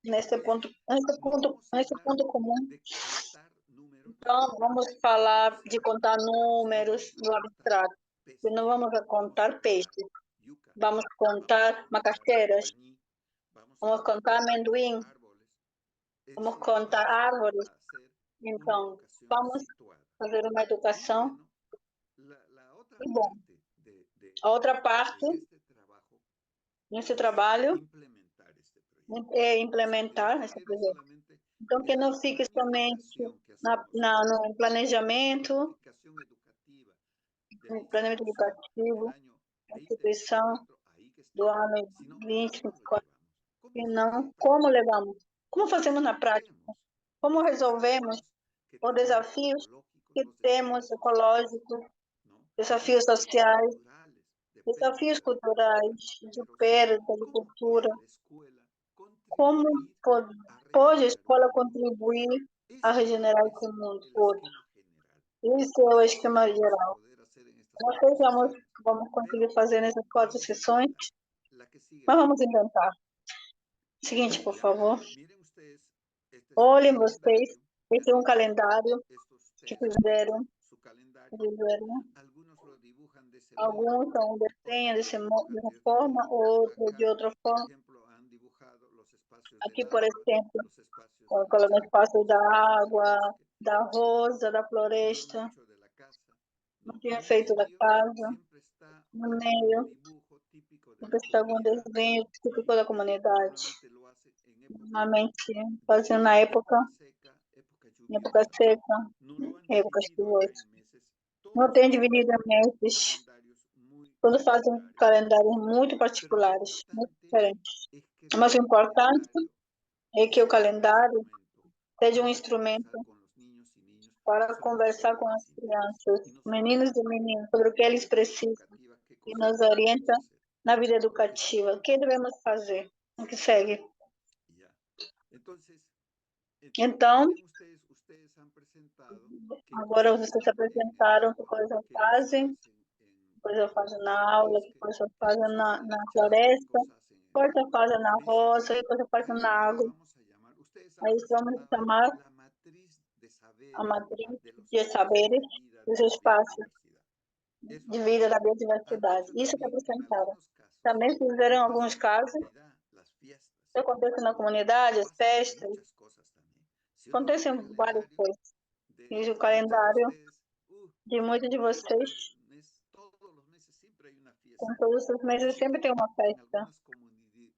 nesse ponto, No vamos a nesse hablar ponto comum. de contar números, Então, vamos falar de contar números no abstrato. E não vamos contar peixes. yuca, Vamos contar macaxeiras. maní, Vamos contar amendoim. árboles. Vamos contar árvores. A hacer una Então, educación vamos situada. fazer uma educação. Bueno, la otra E bom, parte a outra parte en este trabajo nesse trabalho implementar este proyecto. é implementar esse projeto. Solamente Então, que não fique somente no planejamento, planificación educativa no planejamento educativo, año a instituição 2024, ahí que do esté, ano sino 2024, cómo e lo não llevamos, como levamos, como fazemos na prática, como los resolvemos desafíos que os tenemos desafios ecológicos, que los temos desafíos ecológicos, ¿no? desafios sociais, culturales, de desafios pérdida culturais, de generosidad. perda de ¿Cómo cultura, puede la escuela como contribuir a pode a regenerar escola el mundo? contribuir a Ese regenerar es esse mundo el todo. esquema general. Esse é o esquema Vamos a geral. poder hacer en estas Não sei 4 se sesiones, vamos conseguir pero fazer nessas 4 vamos a sessões, intentar. La que sigue, mas por vamos favor. tentar. Seguinte, por Ya, favor. miren ustedes, este es un Olhem vocês, calendario esse é um calendário estos que textos, fizeram. su calendario. Fizeram. Algunos lo dibujan de ese Alguns são modo, desenhos otros de lo uma dibujan de otra forma, modo. outro de Acá, outra por forma. ejemplo, han dibujado los espacios Aqui, del por agua, exemplo, los espacios del colocando chaco, espaço los da espacios del água, bosque, da rosa, da y lo han floresta, hecho de la casa. no ¿No? tinha En feito da medio casa, siempre está no algún meio, dibujo típico de la depois está algum comunidad. desenho típico da comunidade. Normalmente lo hace en época Normalmente, fazendo na época seca, época época lluviosa. seca, No lo han época dividido acá chuvosa. en meses. Não Todos tem tienen dividido em meses, calendarios muy todos fazem particulares. calendários muito Pero lo particulares, muito importante diferentes. es que Mas o el importante calendario é que o sea un calendário instrumento seja um para instrumento conversar con los niños y niñas para sobre lo que conversar com les as interesa. crianças, Y nos meninos e orienta meninas, sobre o que eles en la vida precisam educativa, qué e cosas nos debemos orienta hacer. na vida educativa. O que devemos fazer? O que segue? Ya. Entonces, Então, miren ustedes han presentado qué agora cosas vocês se hacen apresentaram, que en el agua, coisa qué cosas fazem, hacen que coisa fazem na el aula, que bosque, coisa qué fazem cosas hacen na en el chaco, qué floresta, cosas hacen que coisa fazem na en ese. roça, que coisa A fazem eso na le água. vamos a llamar, ustedes han Aí vamos presentado chamar la matriz de saberes a matriz de los de espacios saberes de vida dos de la espaços biodiversidad. Eso de han vida hecho. da Han biodiversidade. hecho Isso que también en apresentaram. algunos casos Também lo fizeram que alguns pasa en la casos, comunidad, las fiestas. que acontece na comunidade, as Pasan festas, muchas cosas también. Si uno ve acontecem el várias calendario coisas. de E o muchos de calendário ustedes, de muitos de vocês, todos los meses siempre hay una fiesta. com todos os meses, sempre tem uma En festa. algunas comunidades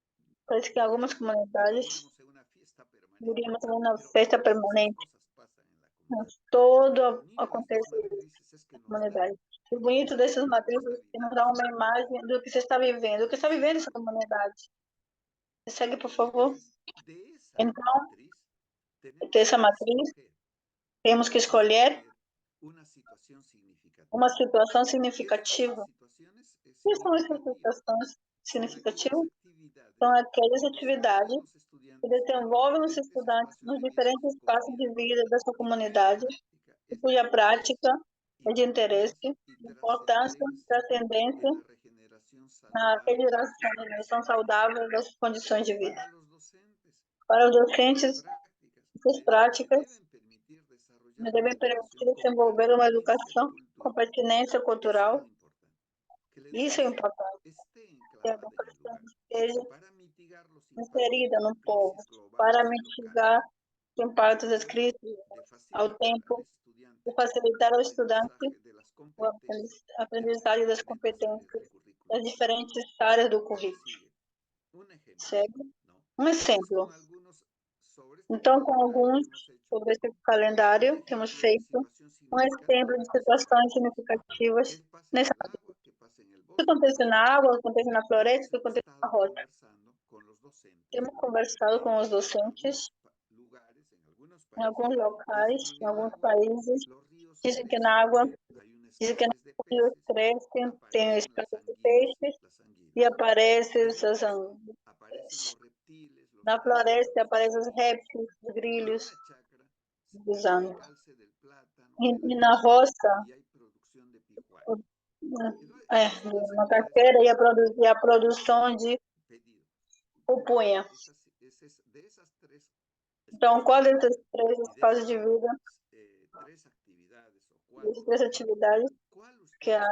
Parece que em algumas comunidades viviríamos en una fiesta permanente. viríamos em uma Pero festa todas esas permanente. cosas pasan en la comunidad. Mas todo Lo bonito de acontece estas na matrices es que nos dan comunidade. O una bonito dessas imagen de lo que matrizes está é que nos viviendo dá esa uma comunidad. imagem do que você está vivendo, do que está vivendo essa comunidade. Segue, por favor. Entonces, de esa Então, matriz, tenemos dessa que matriz, escoger temos que escolher una situación significativa. uma situação ¿Qué son significativa. esas situaciones O que são essas significativas? situações Son aquellas significativas? actividades São aquelas que atividades desarrollan los que estudiantes desenvolvem os en estudantes nos diferentes diferentes espaços de vida da sua comunidade, e cuja práctica prática é de importancia interesse, y importância, transcendência en la regeneración na saludable regeneração saudável das condições de vida. para los docentes. Para os docentes, essas práticas Deben permitir desarrollar me una devem permitir desenvolver uma educação com pertinência cultural. Isso é importante. Que a educação esteja inserida no povo para mitigar os impactos descritos ao tempo e facilitar ao estudante o aprendizagem das competências das diferentes áreas do currículo. Segue? Um exemplo. Então, com alguns sobre esse calendário, temos feito um exemplo de situações significativas nessa área. O que acontece na água, o que acontece na floresta, o que acontece na roça. Temos conversado com os docentes em alguns locais, em alguns países. Dizem que na água, dizem que nos rios crescem, tem espécies de peixes e aparecem na floresta aparecem os répteis, os grilhos, usando. E na roça, na carteira, e a produção de pupunha. Então, qual dessas três espaços de vida, dessas três atividades que há,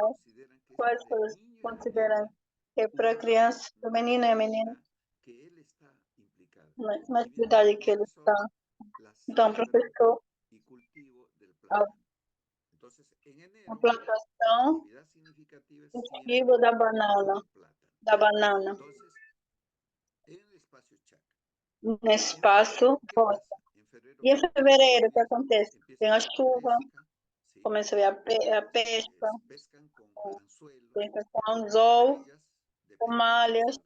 quais vocês consideram que é para a criança, o menino e a menina, na atividade que ele está? Então, professor, a plantação, cultivo da banana, no espaço roça. E em fevereiro, o que acontece? Tem a chuva, começa a ver a pesca, começa com anzol, com malhas,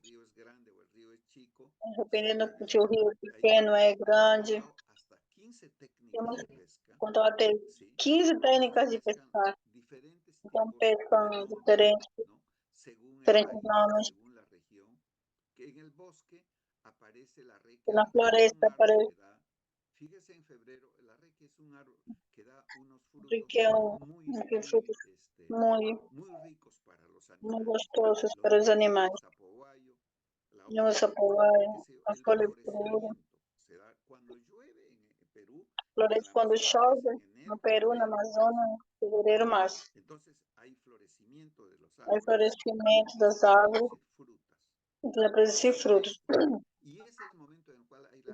dependendo se o rio é pequeno, é grande. Temos contou até 15 técnicas de pescar. Então, pescam diferentes nomes. Na floresta aparece que é frutos muito gostosos para os animais. O sapoaio, a folha pura. Floresta quando chove, no Peru, na Amazônia, em fevereiro, março. Aí florescimento das árvores, então produzir frutos.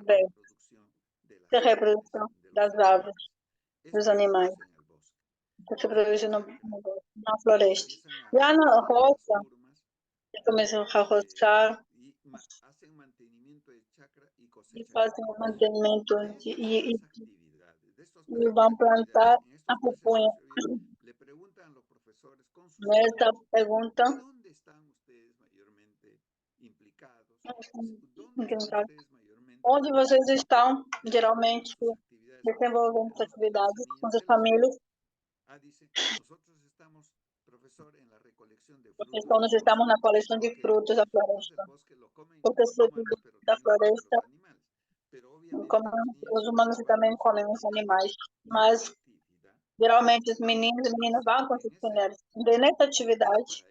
Bem, a reprodução das aves, dos animais. Que se produz na floresta. Já na roça, começam a roçar e fazem o mantenimento e vão plantar a pupunha. Nessa pergunta, onde vocês estão geralmente desenvolvendo essas atividades com as famílias? Então, nós estamos na coleção de frutos da floresta. Porque os frutos da floresta, os humanos também comem os animais. Mas, geralmente, os meninos e meninas vão com os mulheres. Nessa atividade,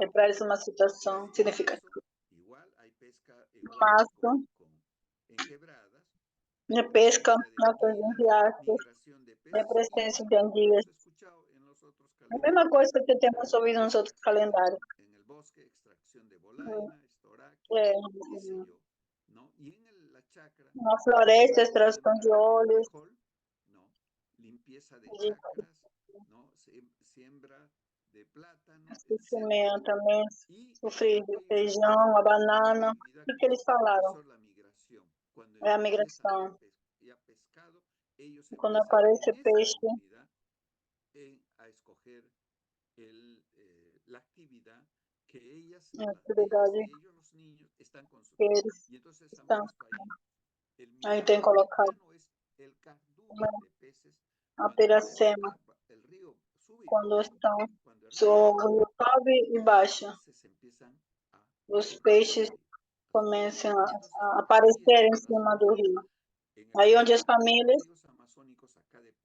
é para eles uma situação significativa. Março, de pesca, notas em riachos, a presença de anguias. A mesma coisa que temos ouvido nos outros calendários. Na floresta, extração de óleos, de semeia também, o frio de feijão, a banana. O que eles falaram? É a migração. Quando aparece peixe, a atividade que eles estão. Aí tem colocado a piracema. Quando estão, o rio sobe e baixa. Os peixes começam a aparecer em cima do rio. Aí onde as famílias,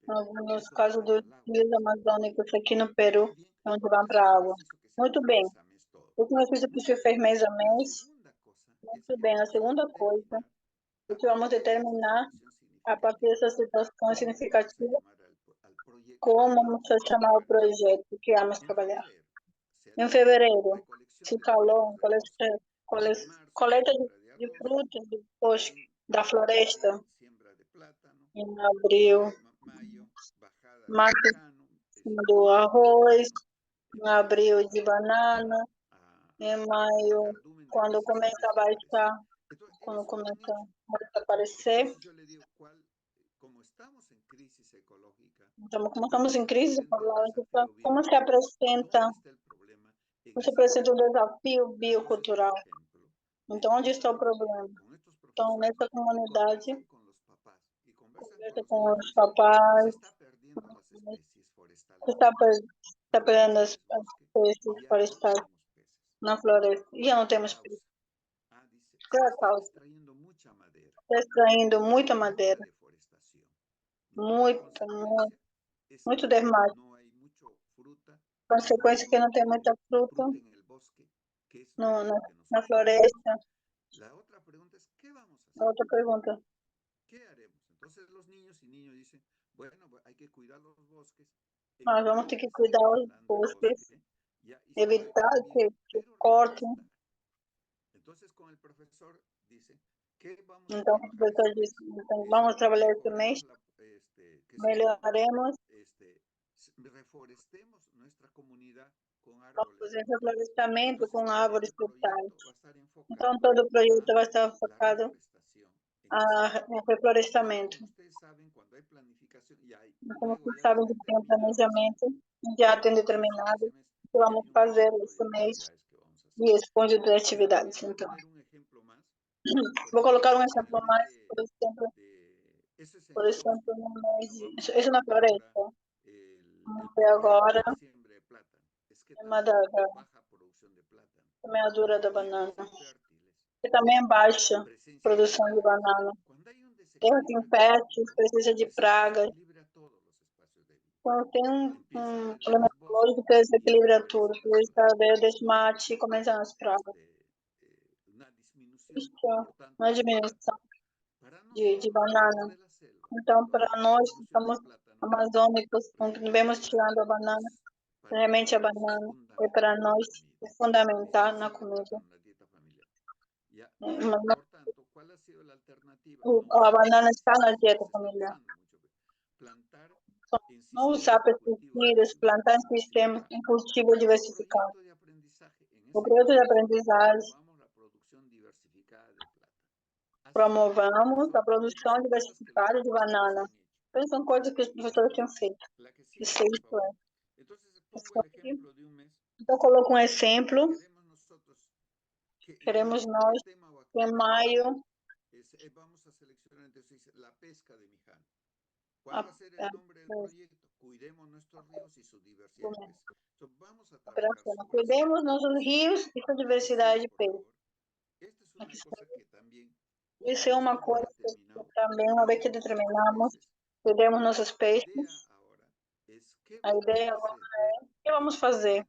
nos casos dos rios amazônicos aqui no Peru, onde vão para a água. Muito bem. O que nós fez mês a mês. Muito bem. A segunda coisa, o que vamos determinar a partir dessa situação significativa, como vamos chamar o projeto que vamos trabalhar. Em fevereiro, se calou, coleta de frutos do bosque, da floresta. Em abril, março do arroz, em abril de banana, em maio, quando começa a baixar, quando começa a aparecer, como estamos en crisis ecológica, Então, como estamos em crise presenta el ecológica, desafío como se biocultural. apresenta, ¿Dónde está el problema en como se ese apresenta um problema? desafio Entonces, biocultural? por ejemplo, Então, onde está o problema? con estos Então, profesores, nessa comunidade, conversan con los papás y conversan conversa con com los os niños. Se papás, está perdiendo las especies forestales. está, está Plantamos perdendo as bosque espécies y ya florestais no tenemos peces. na floresta. E já não ¿Cuál es la temos causa? peixe. Dice, Qual é se a está causa? extrayendo mucha madera. Está extraindo muita Mucha madeira, deforestación. La muito, consecuencia es muito que desmayo. no hay mucho fruta, Consequência que não tem muita fruta fruta en el bosque, que es no, lo que na nosotros floresta. queremos. La otra pregunta es, ¿qué vamos a hacer? Outra pergunta. ¿Qué haremos? Entonces los niños y niños dicen, bueno, hay que cuidar los bosques. Nós vamos ter que cuidar os bosques, Ya, y se evitar puede que pero cortem. reforestar. Entonces con el profesor dice, ¿qué vamos a Então, o trabajar professor este disse, mes? então, Dice, vamos trabalhar esse mês, mejoremos qué sé yo, melhoraremos, reforestemos nuestra comunidad con vamos árboles fazer frutales. reflorestamento com Entonces, árvores el frutais. proyecto va a estar enfocado Então, todo o projeto vai estar a la focado reforestación en a ese área. reflorestamento. Como ustedes saben, cuando hay planificación, y hay, Como luego vocês ya sabem que tienen tem um terminado planejamento, ese, já tem ese determinado mes, o que y vamos hay un fazer conjunto esse de mês actividades que vamos a hacer. e esse conjunto de Pero atividades. voy a Então, poner un ejemplo más. vou colocar um En exemplo el mais, mes ese es en por el exemplo, bosque. no mês Pero vamos de... a Isso na ver ahora floresta. el Ver agora problema de siembra de plátano. Es que uma también da baja producción de plátano. semeadura da Tierras banana, infértiles, que também é baixa presencia de produção de plagas. banana. Cuando hay un Terras desequilibrio inférteis, ecológico, precisa de pragas. desequilibra todos los espacios de vida. Quando tem Empieza a ver problema ecológico, desbosque y desequilibra tudo. aparecen las Precisa plagas. haver desmate e começam as pragas. Una disminución, Isso é por tanto, uma de diminuição plátano. Para de nosotros, banana. los de la selva, Então, para la nós, distribución estamos de plátano amazônicos, realmente vemos para tirando a nosotros banana. es, Realmente a para banana nosotros é para es nós fundamental é fundamental en na la dieta. comida. Plátano, la dieta familiar. Ya, Mas por tanto, ¿cuál ha sido la alternativa? a banana está na dieta familiar. Plantar en Não sistemas usar de cultivo pesticidas, plantar em sistemas diversificados. em cultivo El diversificado. proyecto de aprendizaje en O ese projeto de mes aprendizagem, promovamos la producción diversificada de plátano. Así, promovamos a profesor, produção estas son cosas que los diversificada de profesores banana. han hecho. Então, são coisas que os professores têm feito. La que sigue, Isso, por isso favor. é. Entonces pongo Isso el aqui. ejemplo de un mes. Então, coloco um exemplo. Queremos nosotros que en Queremos mayo, nós, ¿qué tema o em actividad? maio, Vamos a seleccionar entonces la pesca de Mijano. ¿Cuál va a ser el nombre del proyecto? Cuidemos nuestros ríos y su diversidad de peces. Entonces, vamos a trabajar sobre eso. cuidemos nossos rios e sua diversidade de peixe. Esta es una cosa que también, Isso é uma coisa que também, uma vez que determinamos, cuidemos nossos peixes. A ideia agora é o que vamos fazer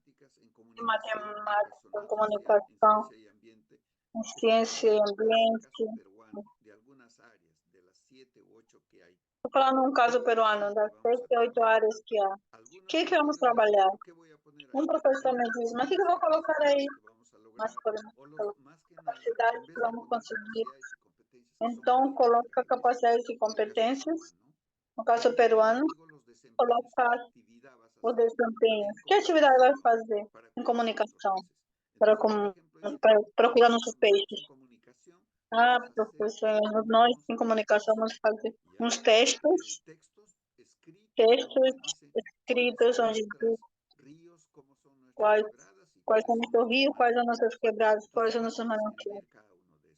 em matemática, em comunicação, em ciência e ambiente. Estou falando um caso peruano, das 7 a 8 áreas que há. O que vamos trabalhar? Um professor me diz, mas o que eu vou colocar aí? Mas podemos capacidades que vamos conseguir. Então, coloca capacidades e competências. No caso peruano, colocar o desempenho. Que atividade vai fazer em comunicação para cuidar nossos peixes? Ah, professor, nós em comunicação vamos fazer uns textos escritos onde diz quais são nossos rios, quais são nossas quebradas, quais são nossos mananciais.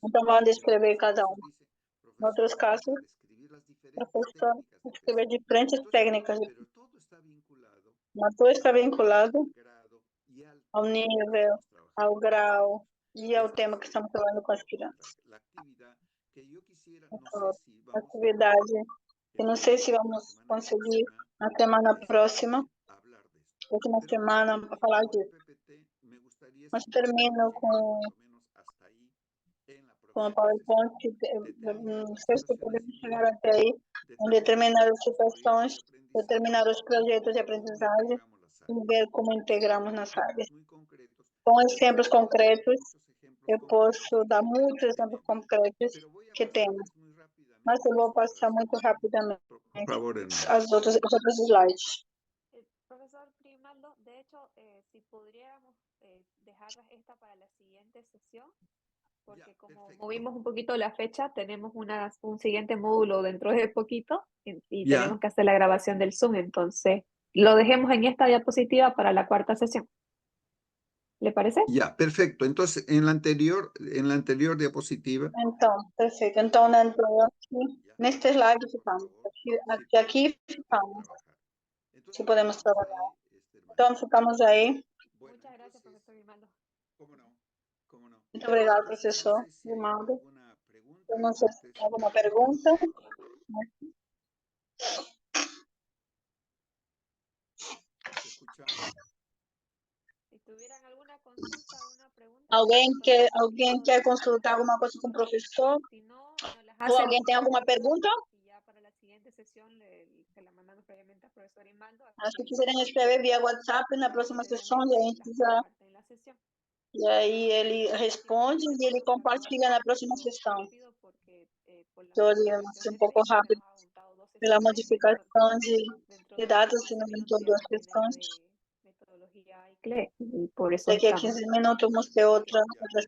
Então, vão descrever cada um. Em outros casos, o professor escrever diferentes técnicas, mas tudo está vinculado ao nível, ao grau e ao tema que estamos falando com as crianças. Então, atividade que não sei se vamos conseguir na semana próxima, última semana, para falar disso. Mas termino com a PowerPoint, não sei se podemos chegar até aí, em determinadas situações, determinar os projetos de aprendizagem e ver como integramos nas áreas. Com exemplos concretos, eu posso dar muitos exemplos concretos que temos, mas eu vou passar muito rapidamente os outros slides. Profesor Grimaldo, de hecho, si pudiéramos dejar esta para la siguiente sesión, porque como movimos un poquito la fecha, tenemos un siguiente módulo dentro de poquito y Ya. tenemos que hacer la grabación del Zoom, entonces lo dejemos en esta diapositiva para la cuarta sesión. ¿Le parece? Ya, perfecto. Entonces, en la anterior diapositiva. Então, perfeito. Então, na anterior, aqui, neste slide ficamos. Aqui ficamos. Se podemos trabalhar. Então, ficamos aí. Muchas gracias, profesor Grimaldo. ¿Cómo no? ¿Cómo no? Muito obrigado, No professor sé si hay Grimaldo. alguna pregunta. Eu não sei se tem alguma pergunta. Te escuchamos. Si tuvieran alguna consulta, alguna pregunta, Alguém quer consultar alguma coisa com o professor? si no, nos las Ou hacen alguém tem alguma pergunta? y ya para la siguiente sesión se la mandamos previamente al profesor Grimaldo. Acho que quiserem escrever via WhatsApp na próxima sessão, e a gente já. En la sesión. E aí ele responde e ele compartilha na próxima sessão. Então, ele vai ser um pouco rápido pela modificação de datas, se não aumentou 2 sessões. Por eso Daqui a estamos. 15 minutos vamos ter outra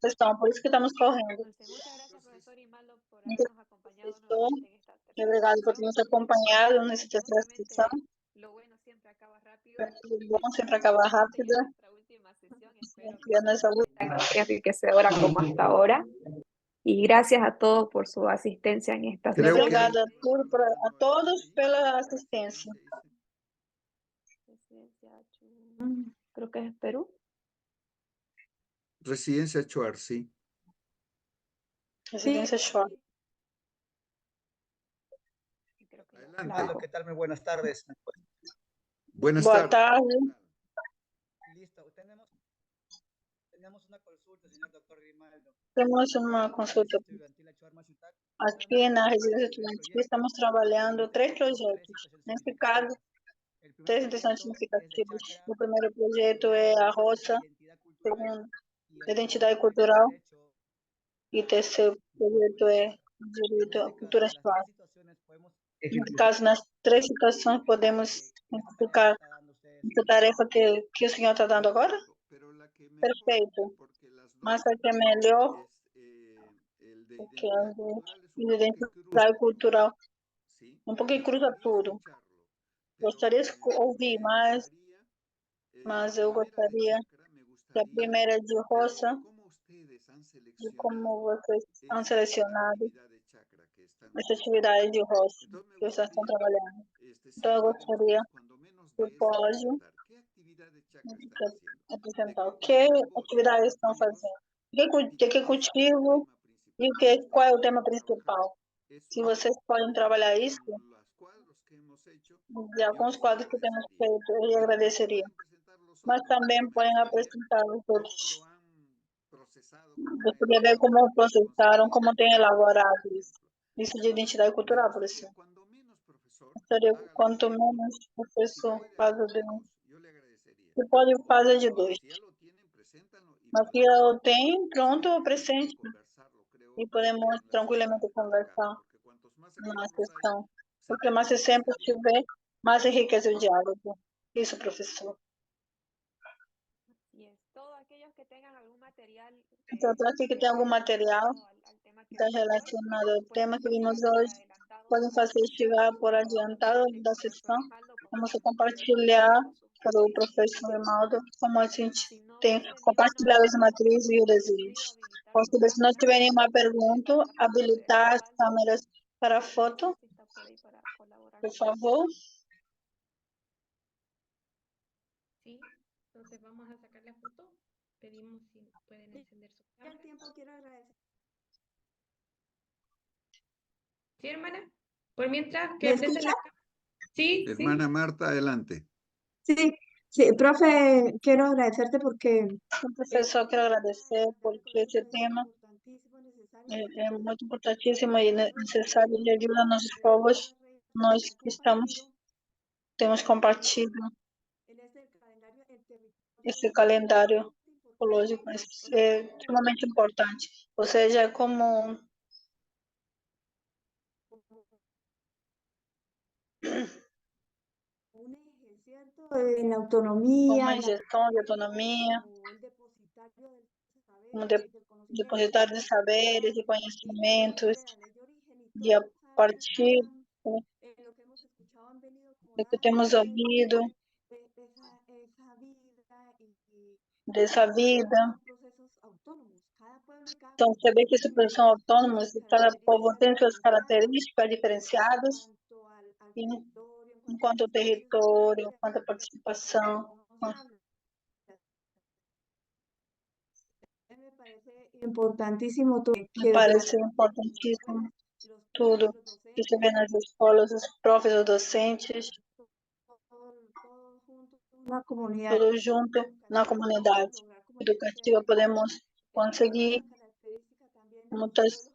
sessão, por isso que estamos correndo. Entonces, muchas gracias, profesor Grimaldo, por Muito habernos acompañado professor, nuevamente en esta tercera obrigado por sesión. ter nos acompanhado nessa terceira sessão. Lo bueno siempre acaba rápido. Bom, sempre acaba rápido. Nuestra última sesión, espero E a nossa luta. tan enriquecedora como hasta ahora. Y gracias a todos por su asistencia en esta Creo que- Obrigada a todos pela assistência. Creo que es Perú. Residencia Chuar, sí. Residência Schwartz. Creo que Adelante. ¿Qué tal? Muy buenas tardes. Buenas Boa tardes. tarde. Listo. Tenemos una consulta, señor doctor Grimaldo. Temos uma consulta. Aqui na residência estudantil estamos trabalhando 3 projetos. Nesse caso, 3 intenções significativas. O primeiro projeto é a roça, segundo, identidade cultural, e o terceiro projeto é direito à cultura espacial. Nesse caso, nas 3 situações, podemos explicar essa tarefa que o senhor está dando agora? Perfeito. Mas a que é melhor porque a de identidade cultural um pouquinho cruza tudo. Gostaria de ouvir mais, mas eu gostaria que a primeira de roça, de como vocês han selecionado essa atividade de roça que vocês estão trabalhando. Então, eu gostaria que pode apresentar o que atividades estão fazendo, o que cultivo e qual é o tema principal. Se vocês podem trabalhar isso, de alguns quadros que temos feito, eu agradeceria. Mas também podem apresentar os outros. Eu queria ver como processaram, como têm elaborado isso. Isso de identidade cultural, por exemplo. Gostaria que quanto menos o professor faz de um. Você pode fazer de 2. Mas que eu tenho, pronto, o presente. E podemos tranquilamente conversar na sessão. Porque mais sempre tiver, mais enriquece o diálogo. Isso, professor. Então, para aqui que tem algum material que está relacionado ao tema que vimos hoje, podem fazer chegar por adiantado da sessão. Vamos compartilhar para o professor Grimaldo como a gente tem compartilhado as matrizes e os desejos. Se não tiver nenhuma pergunta, habilitar as câmeras para a foto, por favor. Sí, entonces vamos a sacar la foto. Pedimos si pueden encender su cámara. El tiempo quiero agradecer. Sí, hermana. Por mientras que ¿Me aprieten escucha? la cámara. Sí, Hermana Marta, adelante. Sí, sí, profe, quiero agradecerte porque Professor, quero agradecer porque esse tema é muito importantíssimo e necessário de ajuda aos nossos povos. Nós que temos compartilhado esse calendário ecológico, é extremamente importante. Ou seja, é como en la autonomía, uma gestão de autonomia, como depositário de saberes, de conhecimentos, e a partir do que temos ouvido dessa vida. Então, você vê que esses povos são autônomos e cada povo tem suas características diferenciadas, enquanto território, quanto a participação. Importantíssimo todo. Me parece importantíssimo tudo que se vê nas escolas, os profs, os docentes, Una comunidad tudo junto na comunidade educativa podemos conseguir muitas.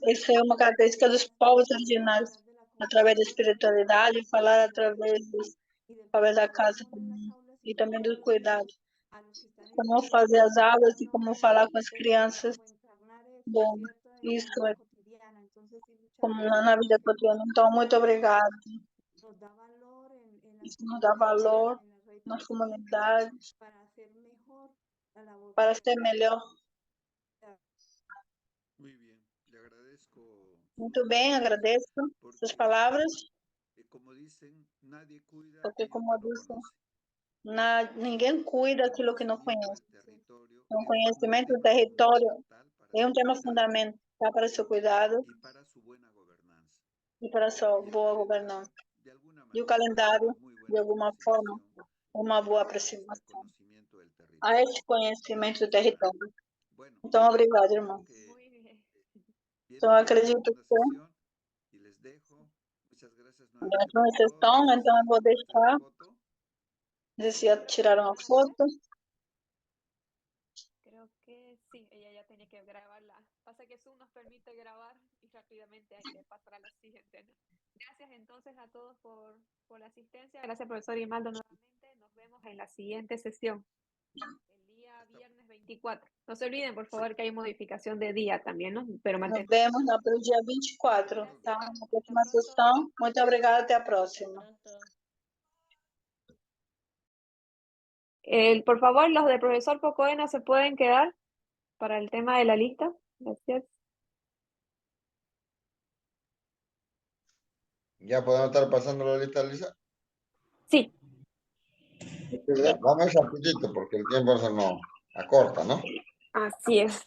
Essa é uma característica dos povos originários, através da espiritualidade, falar através da casa comum e também do cuidado. Como fazer as aulas e como falar com as crianças. Bom, isso é como na vida cotidiana. Então, muito obrigada. Isso nos dá valor nas comunidades para ser melhor. Muy bien, le agradezco. Muito bem, agradeço suas palavras, Como dicen, nadie cuida porque, aquello como que no disse, conoce. ninguém cuida aquilo que não conhece. Territorio O es conhecimento un do tema território fundamental é um tema su cuidado fundamental para seu cuidado y para su buena gobernanza. e para sua Y el boa calendario, governança. de alguna E o manera, es calendário, una muy de buena alguma forma, aproximación uma boa a este aproximação conocimiento del territorio. a este conhecimento do território. Bueno, Então, obrigado, irmão. que Muy bien. Então, acredito que sesión y les dejo. Muchas gracias já nuevamente não por todo. estão, No sé si então eu vou alguien puede hacer deixar. la foto. Não sei se já tiraram a foto. Creo que sí, ella ya tenía que grabarla. Pasa que Zoom nos permite grabar y rápidamente hay que pasar a la siguiente, ¿no? Gracias entonces a todos por la asistencia. Gracias, profesor Grimaldo, nuevamente. Nos vemos en la siguiente sesión, el día viernes 24. No se olviden, por favor, que hay modificación de día también, ¿no? Pero Nos vemos para o dia 24, tá? Na próxima sessão. Muito obrigada, até a próxima. Por favor, los del profesor Pocoena se pueden quedar para el tema de la lista. Gracias. ¿Ya podemos estar pasando la lista, Lisa? Sí. Ya, vamos rapidito porque el tiempo se nos acorta, ¿no? Así es.